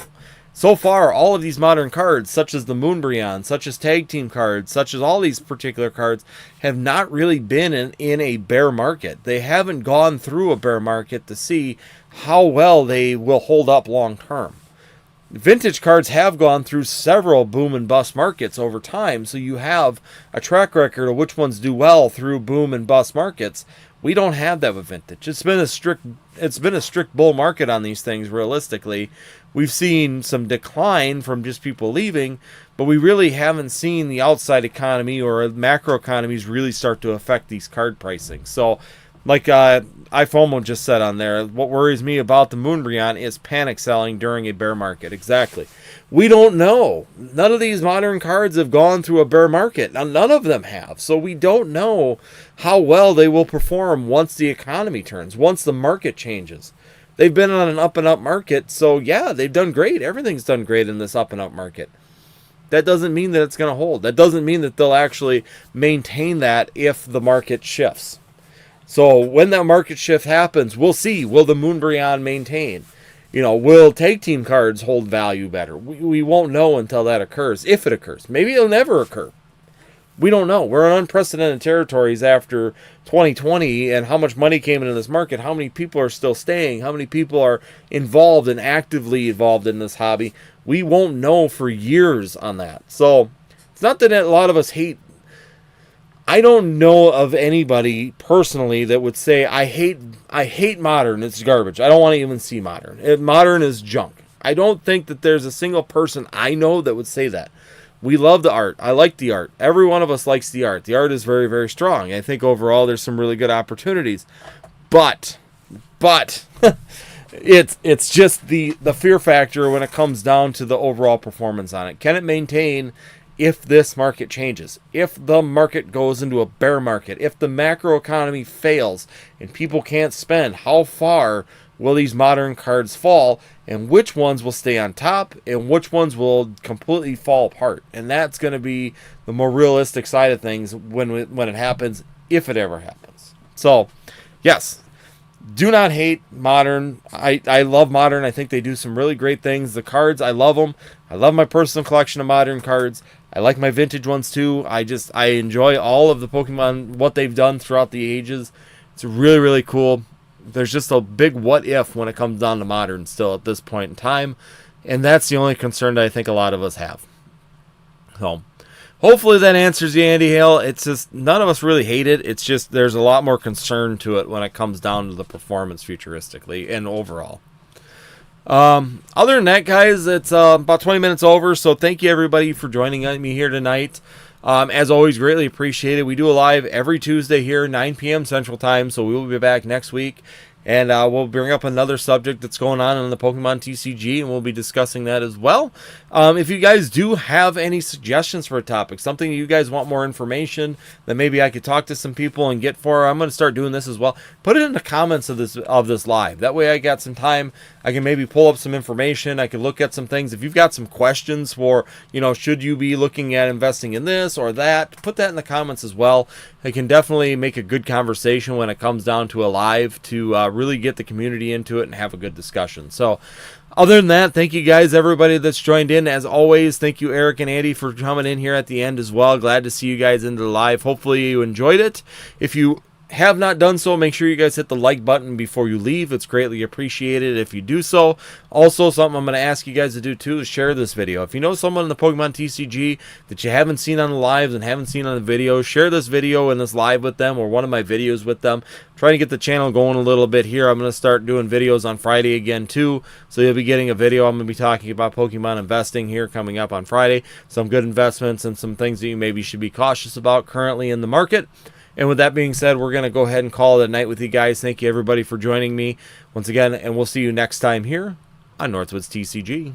So far, all of these modern cards, such as the Moonbrion, such as tag team cards, such as all these particular cards, have not really been in a bear market. They haven't gone through a bear market to see how well they will hold up long term. Vintage cards have gone through several boom and bust markets over time, so you have a track record of which ones do well through boom and bust markets. We don't have that with vintage. It's been a strict bull market on these things realistically. We've seen some decline from just people leaving, but we really haven't seen the outside economy or macro economies really start to affect these card pricing. So, like iFOMO just said on there, what worries me about the Moonbrion is panic selling during a bear market. Exactly. We don't know. None of these modern cards have gone through a bear market. Now, none of them have. So we don't know how well they will perform once the economy turns, once the market changes. They've been on an up and up market, so yeah, they've done great. Everything's done great in this up and up market. That doesn't mean that it's going to hold. That doesn't mean that they'll actually maintain that if the market shifts. So when that market shift happens, we'll see. Will the Moonbrion maintain? Will tag team cards hold value better? We won't know until that occurs, if it occurs. Maybe it'll never occur. We don't know. We're in unprecedented territories after 2020 and how much money came into this market, how many people are still staying, how many people are involved and actively involved in this hobby. We won't know for years on that. So it's not that a lot of us hate. I don't know of anybody personally that would say, I hate modern, it's garbage. I don't want to even see modern. Modern is junk. I don't think that there's a single person I know that would say that. We love the art. I like the art. Every one of us likes the art. The art is very, very strong. I think overall there's some really good opportunities. But it's just the fear factor when it comes down to the overall performance on it. Can it maintain if this market changes? If the market goes into a bear market? If the macro economy fails and people can't spend, how far will these modern cards fall? And which ones will stay on top and which ones will completely fall apart? And that's going to be the more realistic side of things when it happens, if it ever happens. So, yes, do not hate Modern. I love Modern. I think they do some really great things. The cards, I love them. I love my personal collection of Modern cards. I like my vintage ones too. I enjoy all of the Pokemon, what they've done throughout the ages. It's really, really cool. There's just a big what if when it comes down to Modern still at this point in time. And that's the only concern that I think a lot of us have. So hopefully that answers you, Andy Hale. It's just none of us really hate it. It's just there's a lot more concern to it when it comes down to the performance futuristically and overall. Other than that, guys, it's about 20 minutes over. So thank you everybody for joining me here tonight. As always, greatly appreciated. We do a live every Tuesday here, 9 p.m. Central Time, so we will be back next week. And we'll bring up another subject that's going on in the Pokemon TCG, and we'll be discussing that as well. If you guys do have any suggestions for a topic, something you guys want more information that maybe I could talk to some people and get for, I'm going to start doing this as well. Put it in the comments of this live. That way I got some time. I can maybe pull up some information. I can look at some things. If you've got some questions for, should you be looking at investing in this or that, put that in the comments as well. I can definitely make a good conversation when it comes down to a live to really get the community into it and have a good discussion. So other than that, thank you guys, everybody that's joined in. As always, thank you, Eric and Andy, for coming in here at the end as well. Glad to see you guys into the live. Hopefully you enjoyed it. If you have not done so, make sure you guys hit the like button before you leave. It's greatly appreciated if you do so. Also, something I'm going to ask you guys to do too is share this video. If you know someone in the Pokemon TCG that you haven't seen on the lives and haven't seen on the videos, share this video and this live with them or one of my videos with them. Trying to get the channel going a little bit here. I'm going to start doing videos on Friday again too, so you'll be getting a video. I'm going to be talking about Pokemon investing here coming up on Friday. Some good investments and some things that you maybe should be cautious about currently in the market. And with that being said, we're going to go ahead and call it a night with you guys. Thank you everybody for joining me once again, and we'll see you next time here on Northwoods TCG.